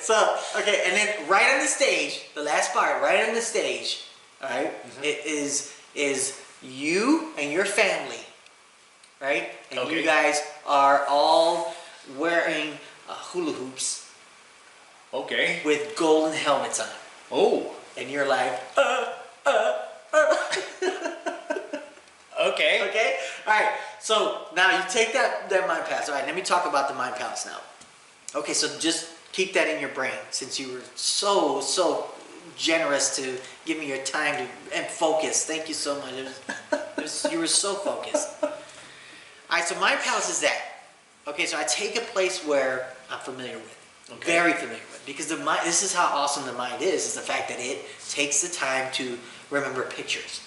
So okay, and then right on the stage, the last part, right on the stage, all right, it is you and your family, right, and Okay. you guys are all wearing hula hoops Okay. with golden helmets on, Oh. and you're like, Okay. okay, all right. So now you take that Mind Palace. All right, let me talk about the Mind Palace now. Okay, so just keep that in your brain since you were so generous to give me your time and focus. Thank you so much. You were so focused. All right, so Mind Palace is that. Okay, so I take a place where I'm familiar with, very familiar with, because the mind. This is how awesome the mind is the fact that it takes the time to remember pictures.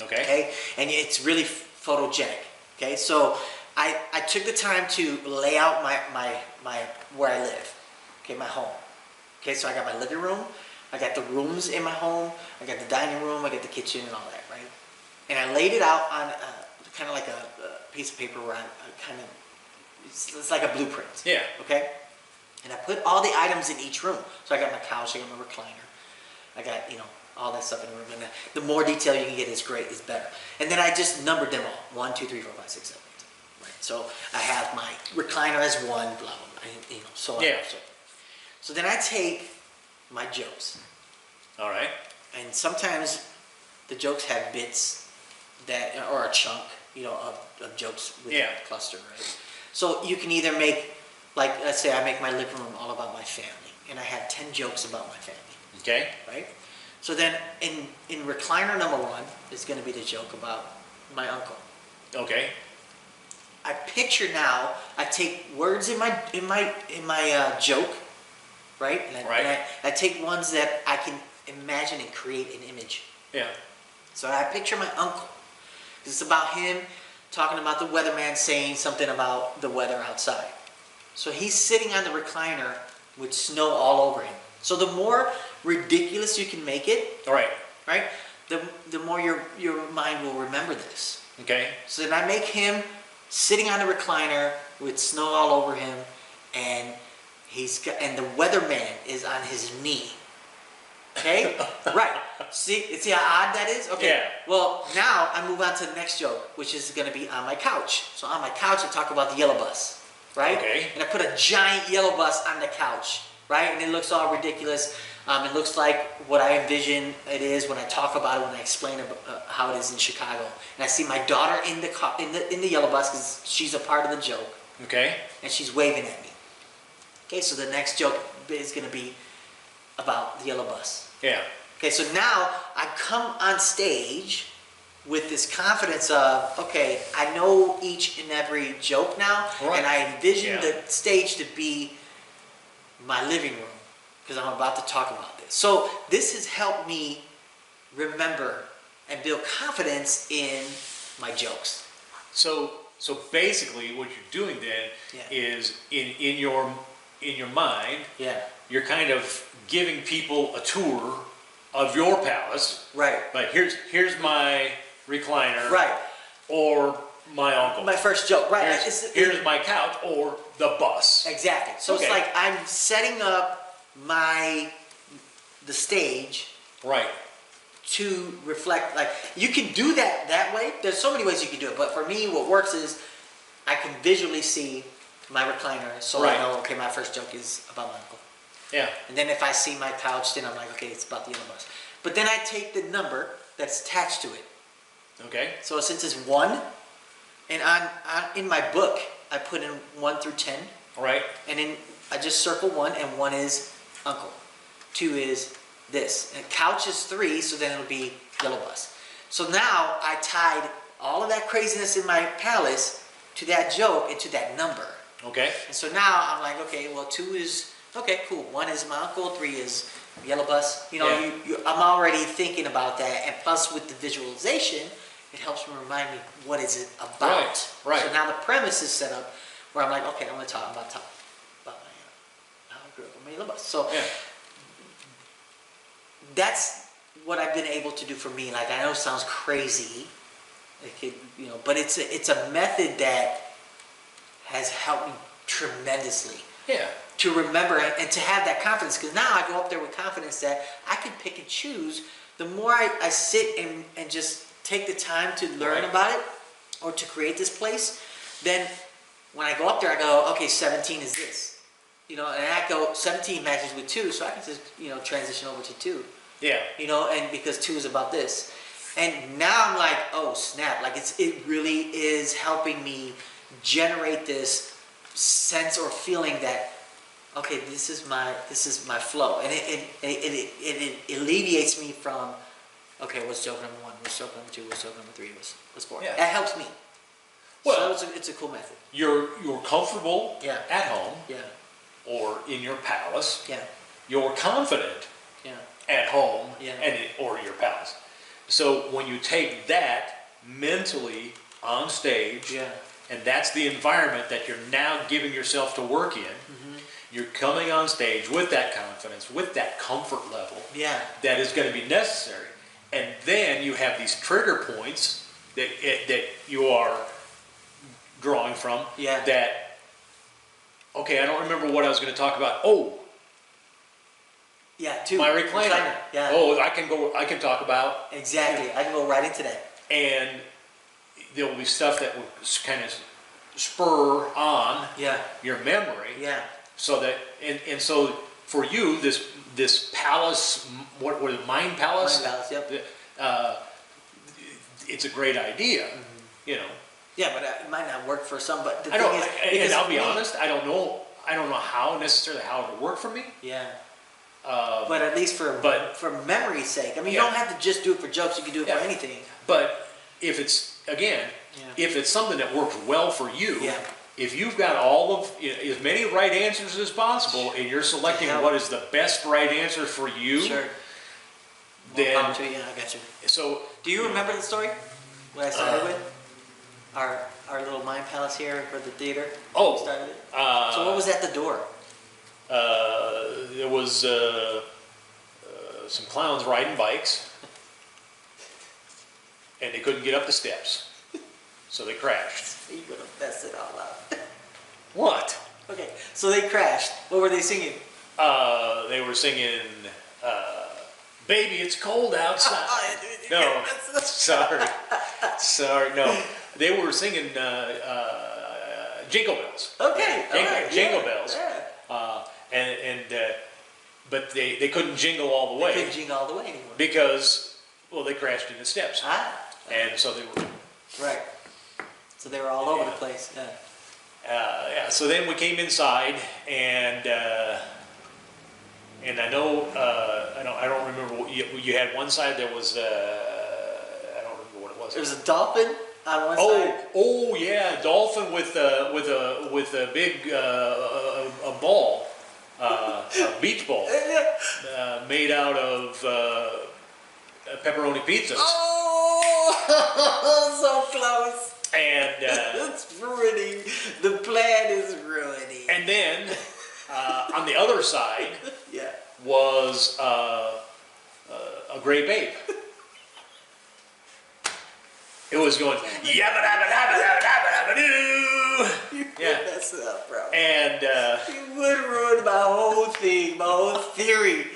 Okay. Okay, and it's really photogenic. Okay, so I took the time to lay out my where I live. Okay, my home. Okay, so I got my living room, I got the rooms in my home, I got the dining room, I got the kitchen and all that, right? And I laid it out on kind of like a piece of paper where I kind of it's like a blueprint. Yeah. Okay, and I put all the items in each room. So I got my couch, I got my recliner, I got all that stuff in the room, and the more detail you can get is great, is better. And then I just numbered them all: 1, 2, 3, 4, 5, 6, 7, 8. Right. So I have my recliner as 1, blah blah blah, so on. Yeah. So then I take my jokes, All right. and sometimes the jokes have bits that, or a chunk, of jokes with Yeah. a cluster, right? So you can either make, like, let's say I make my living room all about my family, and I have 10 jokes about my family. Okay. Right? So then in recliner number 1 is going to be the joke about my uncle. Okay. I picture now, I take words in my joke, right? And I take ones that I can imagine and create an image. Yeah. So I picture my uncle. It's about him talking about the weatherman saying something about the weather outside. So he's sitting on the recliner with snow all over him. So the more ridiculous you can make it, All right. right, the more your mind will remember this. Okay. So then I make him sitting on the recliner with snow all over him, and the weatherman is on his knee. Okay? Right. See how odd that is? Okay. Yeah. Well, now I move on to the next joke, which is going to be on my couch. So on my couch, I talk about the yellow bus, right? Okay. And I put a giant yellow bus on the couch, right? And it looks all ridiculous. It looks like what I envision it is when I talk about it, when I explain how it is in Chicago. And I see my daughter in the yellow bus because she's a part of the joke, Okay. and she's waving at me. Okay, so the next joke is going to be about the yellow bus. Yeah. Okay, so now I come on stage with this confidence of, okay, I know each and every joke now, Right. and I envision Yeah. the stage to be my living room, because I'm about to talk about this. So this has helped me remember and build confidence in my jokes. So basically, what you're doing then Yeah. is in your mind, Yeah. you're kind of giving people a tour of your palace. Right. Like here's my recliner. Right. Or my uncle. My first joke. Right. Here's my couch or the bus. Exactly. So Okay. it's like I'm setting up the stage Right. to reflect. Like, you can do that way. There's so many ways you can do it, but for me, what works is I can visually see my recliner, so Right. I know, okay, my first joke is about my uncle. Yeah. And then if I see my pouch, then I'm like, okay, it's about the yellow bus. But then I take the number that's attached to it. Okay. So since it's 1, and in my book, I put in 1 through 10, Right. and then I just circle 1, and 1 is uncle. 2 is this. And couch is 3, so then it'll be yellow bus. So now I tied all of that craziness in my palace to that joke and to that number. Okay. And so now I'm like, okay, well, 2 is, okay, cool. 1 is my uncle, 3 is yellow bus. You know, Yeah. I'm already thinking about that. And plus with the visualization, it helps me remind me what is it about. Right. So now the premise is set up where I'm like, okay, I'm going to talk about my, how I grew up on my yellow bus. So Yeah. that's what I've been able to do for me. Like, I know it sounds crazy, it could, but it's a method that has helped me tremendously Yeah. to remember and to have that confidence. Because now I go up there with confidence that I can pick and choose. The more I sit and just take the time to learn Right. about it or to create this place, then when I go up there, I go, okay, 17 is this. And I go, 17 matches with 2, so I can just, transition over to 2. Yeah. And because 2 is about this. And now I'm like, oh snap, like it really is helping me generate this sense or feeling that, okay, this is my flow. And it alleviates me from, okay, what's joke number 1, what's joke number 2, what's joke number 3, what's 4. Yeah. That helps me. Well, so it's a cool method. You're comfortable Yeah. at home Yeah, or in your palace. yeah, You're confident yeah, at home Yeah. or your palace. So when you take that mentally on stage, yeah, and that's the environment that you're now giving yourself to work in, you're coming on stage with that confidence, with that comfort level yeah, that is going to be necessary. And then you have these trigger points that you are drawing from Yeah. that, okay, I don't remember what I was going to talk about. Oh, yeah. 2. my recliner. Yeah. Oh, I can talk about, Exactly. I can go right into that. and there will be stuff that will kind of spur on Yeah, your memory. yeah, So that, and so for you, this palace, what was it, mind palace? Mind palace, yep. It's a great idea, yeah. But it might not work for some. But the I don't, thing is, and because I'll for be me- honest, I don't know how necessarily how it would work for me. Yeah. Um, But at least for memory's sake, I mean, you Yeah. don't have to just do it for jokes. You can do it Yeah. for anything. But if it's, again, Yeah. if it's something that works well for you, Yeah. if you've got all of as many right answers as possible, and you're selecting Yeah. what is the best right answer for you, Sure. then Power to it, yeah, I got you. so Do you remember the story? What I started with? Our little mind palace here for the theater. Oh, We started it. uh, So what was at the door? there was some clowns riding bikes, and they couldn't get up the steps, so they crashed. You're gonna mess it all up. What? Okay, so they crashed. What were they singing? They were singing, "Baby, it's cold outside." No, sorry, no. They were singing Jingle Bells. Okay, all right, Jingle yeah, Bells. Yeah. But they couldn't jingle all the way Couldn't jingle all the way anymore. because, well, they crashed into steps, Ah, and so they were. right. So they were all over the Yeah. place. Yeah. Yeah. So then we came inside, and I know I don't remember what you had. One side there was I don't remember what it was. There was a dolphin on one side. Oh yeah, dolphin with a big a ball, a beach ball Yeah. made out of pepperoni pizzas, Oh, so close. and It's ruining. The plan is ruining. and then on the other side Yeah. was a gray babe. It was going yabba dabba dabba dabba dabba dabba doo. You Yeah. would mess it up, bro. And You would ruin my whole thing, my whole theory.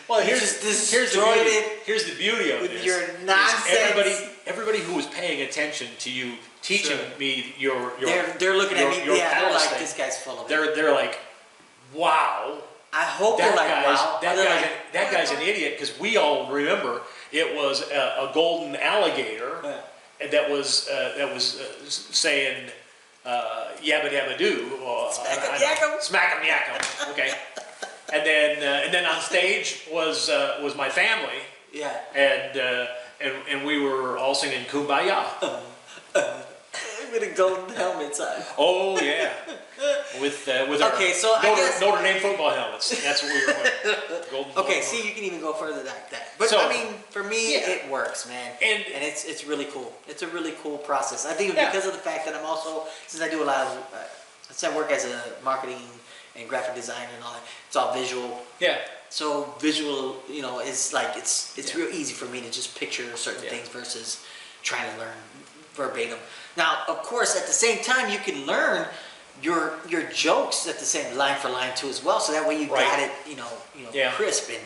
well, You here's just the destroyed beauty. it Here's the beauty of with this. your is nonsense. Everybody who was paying attention to you teaching Sure. me your They're looking at me. your Yeah, they're palace like, thing. this guy's full of it. They're like, wow. I hope That they're like, guy's wow. that They're guy's like, that guy's an idiot because we all remember it was a golden alligator that was saying yabba dabba doo or Smack 'em, yak 'em. smack 'em yak 'em. Okay, and then on stage was my family Yeah. and we were all singing Kumbaya. With a golden helmet on. Oh yeah, with our Okay, so I guess- Notre Dame football helmets. That's what we were wearing. Golden. Okay, see, you can even go further like that. But So- I mean, for me, Yeah. it works, man. And- it's really cool. It's a really cool process. I think Yeah. because of the fact that I'm also, since I do a lot of, since I work as a marketing and graphic designer and all that, it's all visual. Yeah. So visual, you know, is like it's Yeah. real easy for me to just picture certain Yeah. things versus trying to learn verbatim. Now, of course, at the same time, you can learn your jokes at the same line for line too as well. So that way you Right. got it, Yeah. crisp and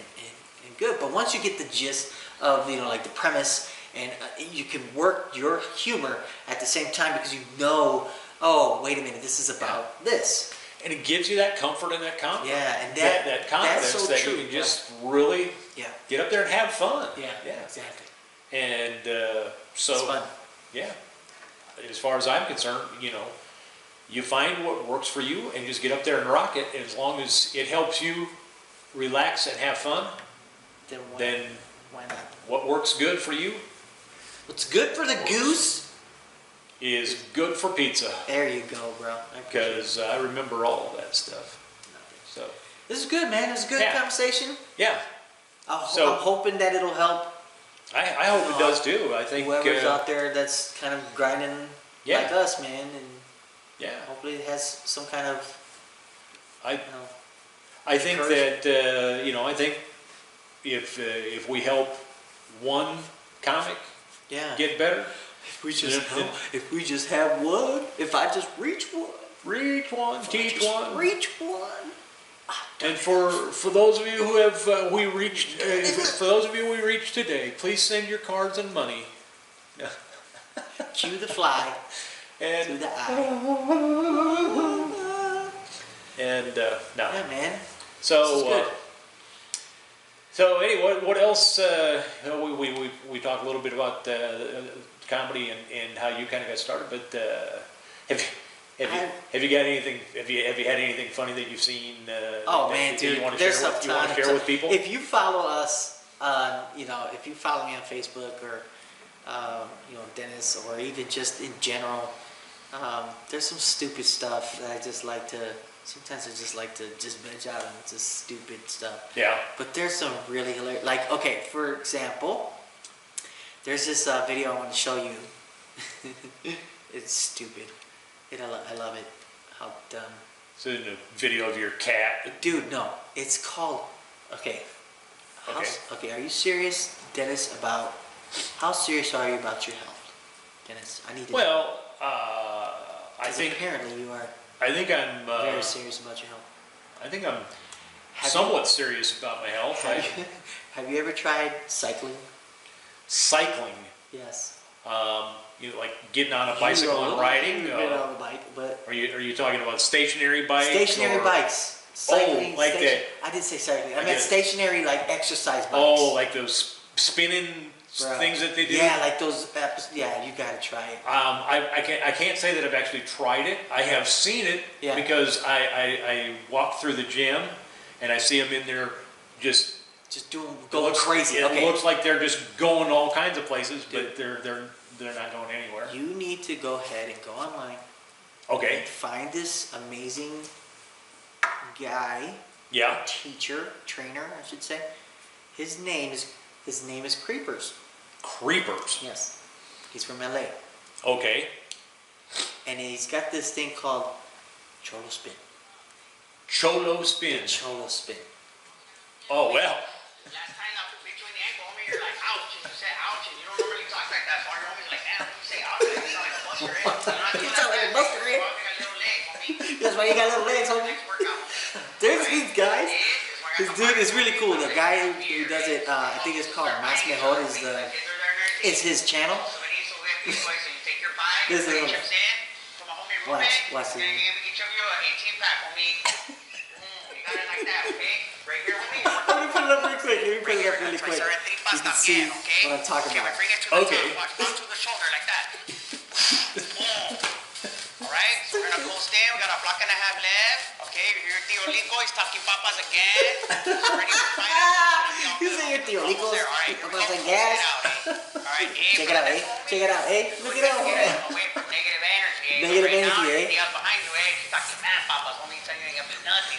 good. But once you get the gist of like the premise and you can work your humor at the same time because you know, oh, wait a minute, this is about this. And it gives you that comfort and that confidence. Yeah, and that confidence that's so that true. you can just really Yeah. get up there and have fun. Yeah. Yeah. Exactly. And so, It's fun. yeah. As far as I'm concerned, you find what works for you and just get up there and rock it. And as long as it helps you relax and have fun, then why not? what works good for you What's good for the goose? is good for pizza. There you go, bro. I appreciate it. Because I remember all of that stuff. So, This is good, man. It's a good Yeah. conversation. yeah. I'm So- hoping that it'll help I hope it does too. I think, whoever's out there that's kind of grinding Yeah. like us, man, and yeah. hopefully it has some kind of, I know, I think encouragement. that I think if we help one comic yeah. get better, if we just have one, if I just reach one, reach one, teach just one, reach one. and for those of you who have we reached for those of you we reached today, please send your cards and money. Cue the fly to And the eye. no. Yeah, man. So This is good. so anyway, what else? We talked a little bit about comedy and how you kind of got started, but have you got anything? Have you had anything funny that you've seen? Oh that man, dude, you want to there's share some with, you want to time. share with people? If you follow us on, if you follow me on Facebook or, Dennis, or even just in general, there's some stupid stuff that I just like to. Sometimes I just like to just veg out on just stupid stuff. Yeah. But there's some really hilarious. Like, okay, for example, there's this video I want to show you. It's stupid. I love it. How dumb. So in a video of your cat. Dude, no. It's called. Okay. Okay. Are you serious, Dennis? How serious are you about your health, Dennis? I need to. Well, I 'cause think apparently you are I'm very serious about your health. I think I'm Have somewhat serious about my health. Have you ever tried cycling? Cycling. Yes. Like getting on a bicycle and riding. You've been on the bike, but Are you talking about stationary bikes? stationary or- bikes. Cycling, like that. I did say cycling. I I meant did. stationary, like exercise bikes. Oh, like those spinning Bruh. things that they do. Yeah, like those. Yeah, you gotta try it. I can't say that I've actually tried it. I have seen it Yeah. because I walk through the gym and I see them in there just Just going crazy. It Okay. looks like they're just going all kinds of places, but they're not going anywhere. You need to go ahead and go online Okay. and find this amazing guy, Yeah. teacher, trainer, I should say. His name is Creepers. Creepers. Yes. He's from LA. Okay. And he's got this thing called Cholospin. Cholospin. Cholospin. Oh well. Last time I put between the ankle, homie, you're like, ouch, and you said ouch, and you don't normally talk like that, so your homie's like, damn, you say ouch, like, you sound like a buster head. You sound like a buster head. I got little legs, homie. That's why you got little legs, homie. Next workout, homie. There's these guys. This is where I This got dude my- is really cool. The guy who does it, I think it's called Mas Mejor, is his channel. So it is so good, so you take your bike, This three is- chips in for my homie Ruben. Watch Gonna give each of you a 18-pack, homie. You got it like that, okay? Right here, homie. I'm gonna put it up really quick. Let me put it up really That's my quick. Serentripas You can see también, okay? what I'm talking Okay, about. but bring it to the Okay. top. Watch, onto the shoulder like that. Boom. Alright, so we're gonna coast in. We got a block and a half left. Okay, you're here, Tio Lico. He's talking papas again. Ready for fight? You say your Tio Lico's Alright, papas and gas. Alright, Check it out, eh? Check it out, eh? Look it out. Away from negative energy, eh? Negative Right now, energy, eh? Tia's behind you, eh? She's talking man papas. Homie, tell you ain't gonna be nothing.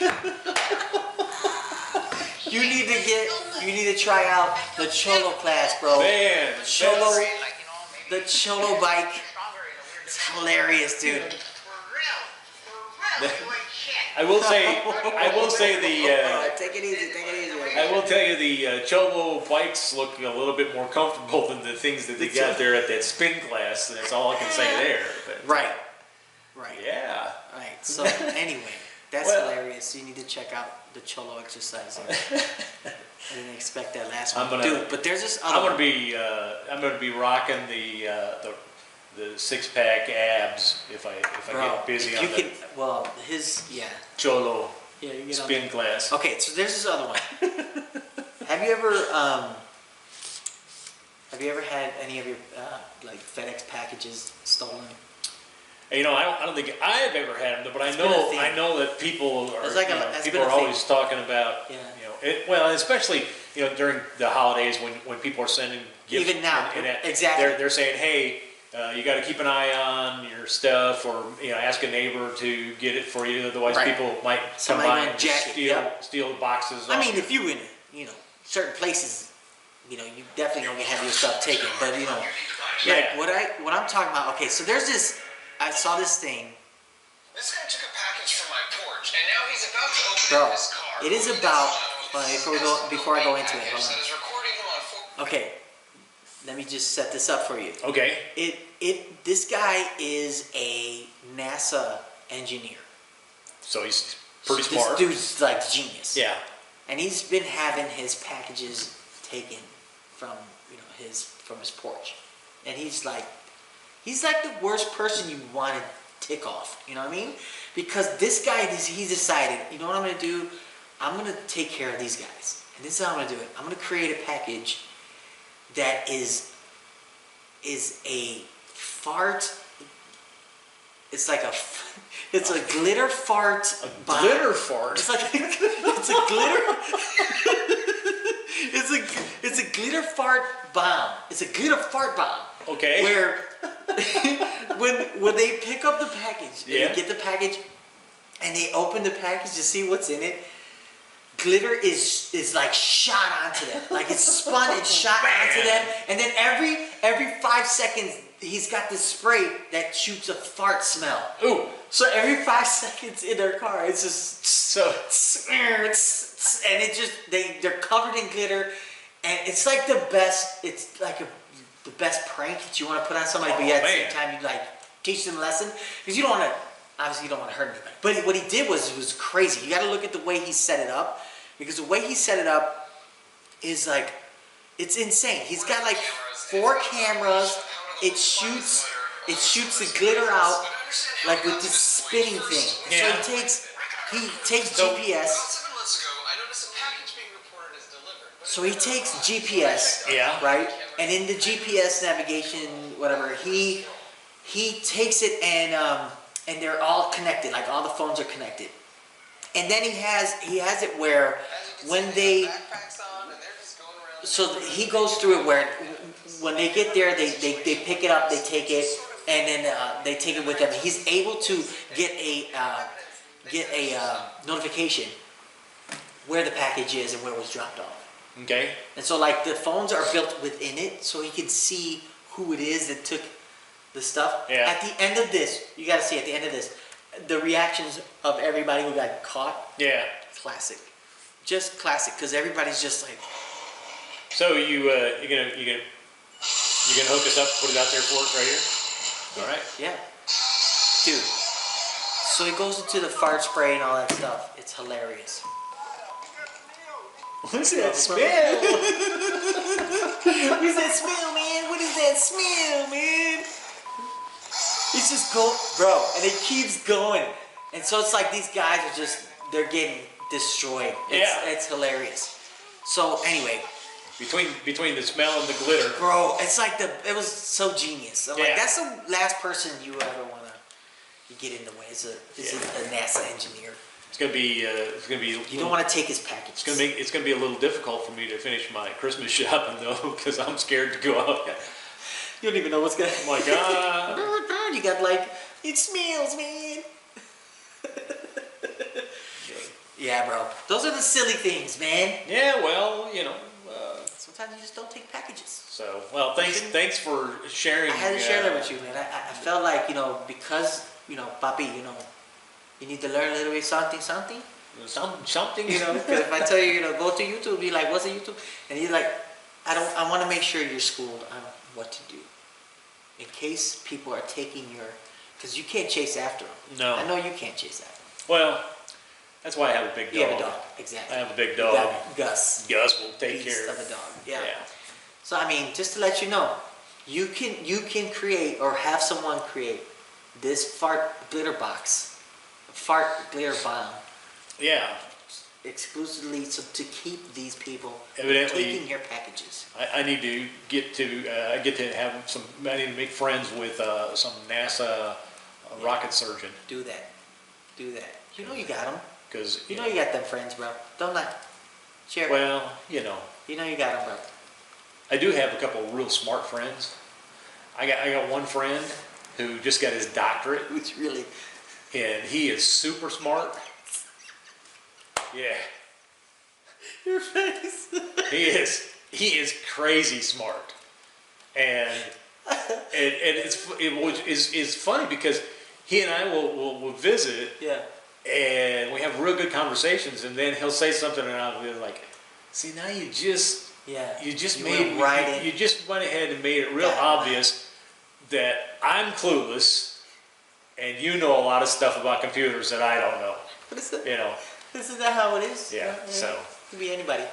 You need to try out the Cholo class, bro. Man, Cholo, Like, you know, maybe the Cholo bike. stronger in a weird It's hilarious, dude. For real, you ain't shit. I will say the. Take it easy, take it easy. I will tell you the Cholo bikes look a little bit more comfortable than the things that they got there at that spin class. That's all I can say there. But, Right. yeah. Right. So anyway, that's Well- hilarious. You need to check out the Cholo exercising. I didn't expect that last one, I'm gonna- dude. But there's this other. I'm one. gonna be rocking the 6-pack abs if I Bro, get busy if on you the can, well, his Cholo yeah, you get on spin class. Okay, so there's this other one. Have you ever had any of your like FedEx packages stolen? You know, I don't think I've ever had them, but It's been a thing. I know that people are It's like it's people been are a thing. always talking about Yeah. well, especially during the holidays when people are sending gifts. Even now, and exactly. They're saying, hey, you got to keep an eye on your stuff, or ask a neighbor to get it for you. Otherwise, Right. people might Somebody come by might and jack it, steal yep. steal boxes. I off mean, you. if you in certain places, you definitely gonna have your stuff taken. But Yeah. like what I'm talking about. Okay, so there's this. I saw this thing, This guy took a package from my porch, and now he's about to open bro. it in his car. It is about. Before I go into it, hold That on. is recording him on full. Okay, let me just set this up for you. Okay. This guy is a NASA engineer. So he's pretty This smart. dude's like genius. Yeah. And he's been having his packages taken from his porch. And he's like the worst person you want to tick off. You know what I mean? Because this guy, he decided, you know what I'm gonna do? I'm gonna take care of these guys. And this is how I'm gonna do it. I'm gonna create a package that is a fart. It's like it's a glitter fart. bomb. Glitter fart. It's like it's a glitter. it's a glitter fart bomb. It's a glitter fart bomb. Okay. Where when they pick up the package, and Yeah. they get the package, and they open the package to see what's in it. Glitter is like shot onto them, like it's spun and shot onto them, and then every 5 seconds he's got this spray that shoots a fart smell. Ooh. So every 5 seconds in their car, it's just So and it just they're covered in glitter, and it's like the best. It's like the best prank that you want to put on somebody, but yet at the same man. time you like teach them a lesson because you don't want to. Obviously, you don't want to hurt anybody. But what he did was crazy. You got to look at the way he set it up, because the way he set it up is like it's insane. He's got like 4 cameras. It shoots the glitter out like with this spinning thing. Yeah. So he takes So- GPS. About 7 months ago, I noticed a package being reported as delivered. But So he takes GPS, Yeah. right? And in the GPS navigation, whatever, he takes it and they're all connected, like all the phones are connected. And then he has it where when they, backpacks on, and they're just going around. so he goes through it where when they get there, they pick it up, they take it, and then they take it with them. He's able to get a notification where the package is and where it was dropped off. okay. And so like the phones are built within it, so he can see who it is that took the stuff. Yeah. At the end of this, you gotta see at the end of this, the reactions of everybody who got caught, Yeah. classic. Just classic, because everybody's just like, So you're gonna hook us up, put it out there for us right here. All right. yeah. Dude. So he goes into the fart spray and all that stuff. It's hilarious. What's that smell? What is that smell, man? What is that smell, man? just go, bro, and it keeps going. And so it's like these guys are just, they're getting destroyed. It's hilarious. So anyway, between the smell and the glitter, bro, it's like it was so genius. I'm like, that's the last person you ever want to get in the way. Is a NASA engineer. It's gonna be. You don't want to take his package. It's gonna be a little difficult for me to finish my Christmas shopping though, because I'm scared to go out. You don't even know what's gonna. Oh my God! You got like, it smells, man. Yeah, bro. Those are the silly things, man. Yeah, well, you know. Sometimes you just don't take packages. So, well, thanks for sharing. I had to share that with you, man. I felt like, because, papi, you need to learn a little bit something. Something. Because if I tell you, go to YouTube, be like, what's a YouTube? And you're like, I want to make sure you're schooled on what to do. In case people are taking because you can't chase after them. No. I know you can't chase after them. Well, that's why I have a big dog. You have a dog, exactly. I have a big dog. You got Gus. Gus will take Beast care of a dog. Yeah. Yeah. So I mean, just to let you know, you can create or have someone create this fart glitter bomb. Yeah. Exclusively to keep these people Evidently, taking your packages. I need to get to have some. I need to make friends with some NASA rocket surgeon. Do that. You know you got them. Because You know you got them friends, bro. Don't lie. Share. Well, You know you got them, bro. I do have a couple of real smart friends. I got one friend who just got his doctorate, Which really. and he is super smart. Yeah, Your face. he is crazy smart, and it's funny because he and I will visit, Yeah. and we have real good conversations, and then he'll say something, and I'll be like, "See, now you just went ahead and made it real obvious that I'm clueless, and you know a lot of stuff about computers that I don't know." What is that? You know. Isn't that how it is? Yeah. So. It could be anybody.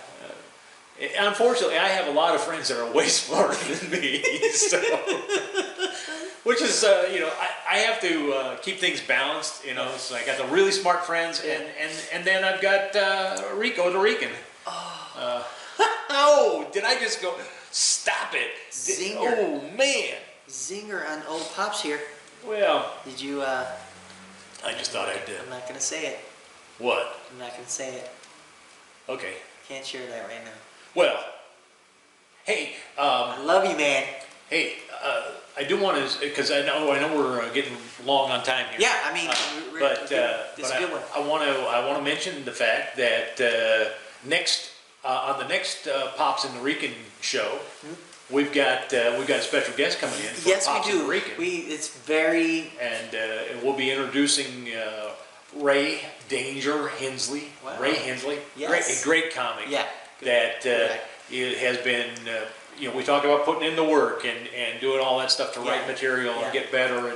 Unfortunately, I have a lot of friends that are way smarter than me, so, which is, I have to keep things balanced, so I got the really smart friends, and then I've got Rico the Rican. Oh, did I just go, stop it. Zinger. Oh, man. Zinger on old Pops here. Well. Did you, I just thought I did. I'm not going to say it. What? I'm not going to say it. Okay. Can't share that right now. Well, hey, I love you, man. hey, I do want to, because I know we're getting long on time here. Yeah, I mean, But this is a good one. I want to mention the fact that on the next Pops and the Rican show, we've got a special guest coming in. For Yes, Pops we and do. the Rican. It's very. And we'll be introducing Ray Danger Hensley. Wow. Ray Hensley, Yes. great comic. Yeah. That it has been. We talk about putting in the work and doing all that stuff to write material and get better,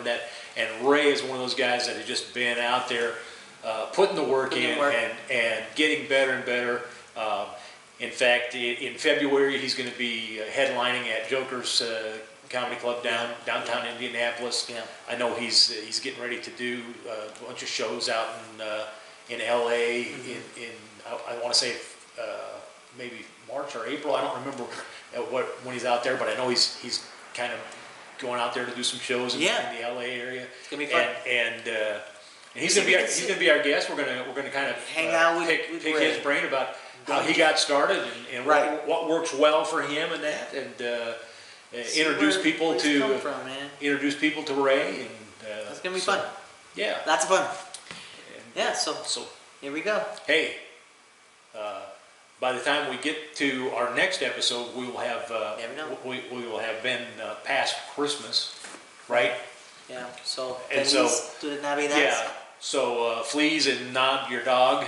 and Ray is one of those guys that has just been out there putting the work in and getting better and better. In fact, in February he's going to be headlining at Joker's Comedy Club downtown Indianapolis. Yeah. I know he's getting ready to do a bunch of shows out in LA in I want to say maybe March or April. I don't remember when he's out there, but I know he's kind of going out there to do some shows in the LA area. It's gonna be fun. And he's gonna be our guest. We're gonna kind of hang out with pick Ray. his brain about how he got started and what works well for him and that, and introduce people to Ray. And it's gonna be fun. Yeah, Lots of fun. And So here we go. hey, by the time we get to our next episode, we will have we will have been past Christmas, right? Yeah. So And feliz to the Navidad. Yeah. So Fleas and Nod, your dog.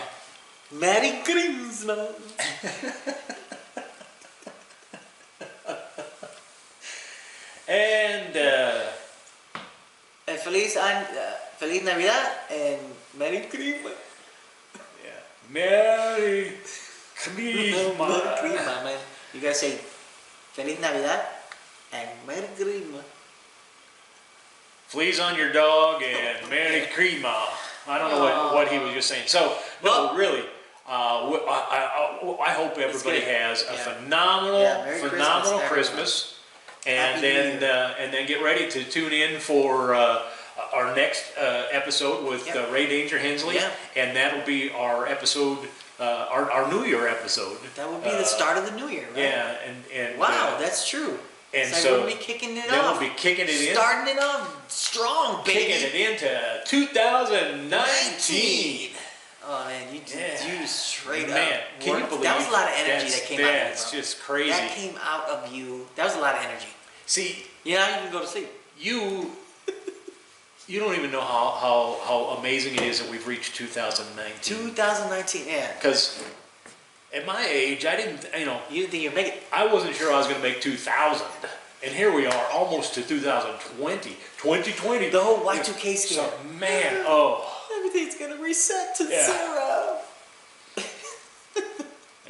Merry Christmas. And Feliz Navidad and Merry Christmas. yeah, Merry Merry Christmas. Christmas, man. You guys say Feliz Navidad and Merry Christmas. fleas on your dog and Merry Crema. I don't know what he was just saying. So, no, really, I hope everybody has a phenomenal, Merry phenomenal Christmas, Christmas, and then get ready to tune in for our next episode with Ray Danger Hensley, and that'll be our episode, our New Year episode. That will be the start of the New Year, right? Yeah, and wow, that's true. And so so we'll be kicking it then off. we'll be kicking it in, starting it off strong, baby. kicking it into 2019. Oh man, you straight Man, up. can you believe that was a lot of energy that came out of you, That's bro. just crazy. That came out of you. That was a lot of energy. See, Yeah, you can go to sleep. you don't even know how amazing it is that we've reached 2019. 2019, yeah. Because at my age, I didn't, You didn't think you'd make it. I wasn't sure I was going to make 2000. And here we are, almost to 2020. 2020. The whole Y2K scare. So, man, oh. Everything's gonna reset to Yeah. 0.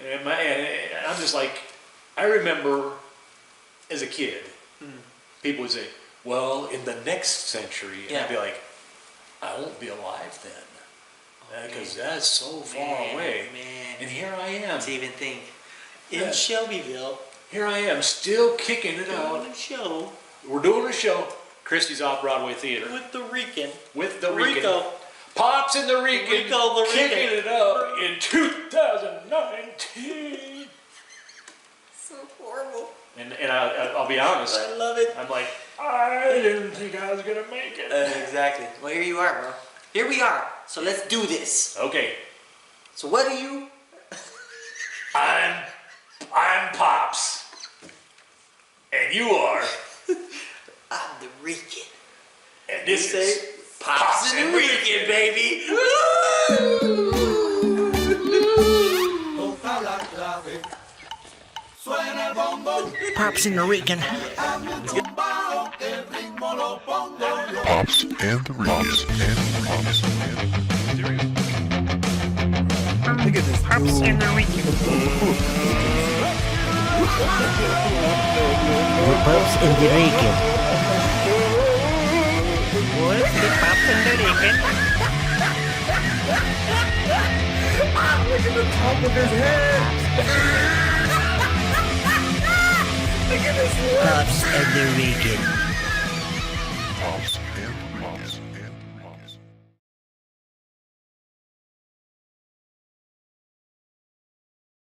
And I'm just like, I remember as a kid, people would say, well, in the next century, and I'd be like, I won't be alive then. Because that's so far away. Man. And here I am. To even think. In Shelbyville. Here I am, still kicking it out. Doing a show. We're doing a show, Christie's Off-Broadway Theater. With the Rican. With the Rican. Rico. Pops in the Rican. Rico the Rican. Kicking it up in 2019. So horrible. And I'll be honest. I love it. I'm like, I didn't think I was going to make it. Exactly. Well, here you are, bro. Here we are. So let's do this. Okay. So what are you? I'm Pops. And you are. I'm the Rican. And this Say, is Pops and Rican, baby. Pops in the Rican. Pops and the Rican. Look at this. Pops in the Rican. The Pops in the Rican. What? The Pops in the Rican? Look at the top of his head. Look at his Pops in the Rican.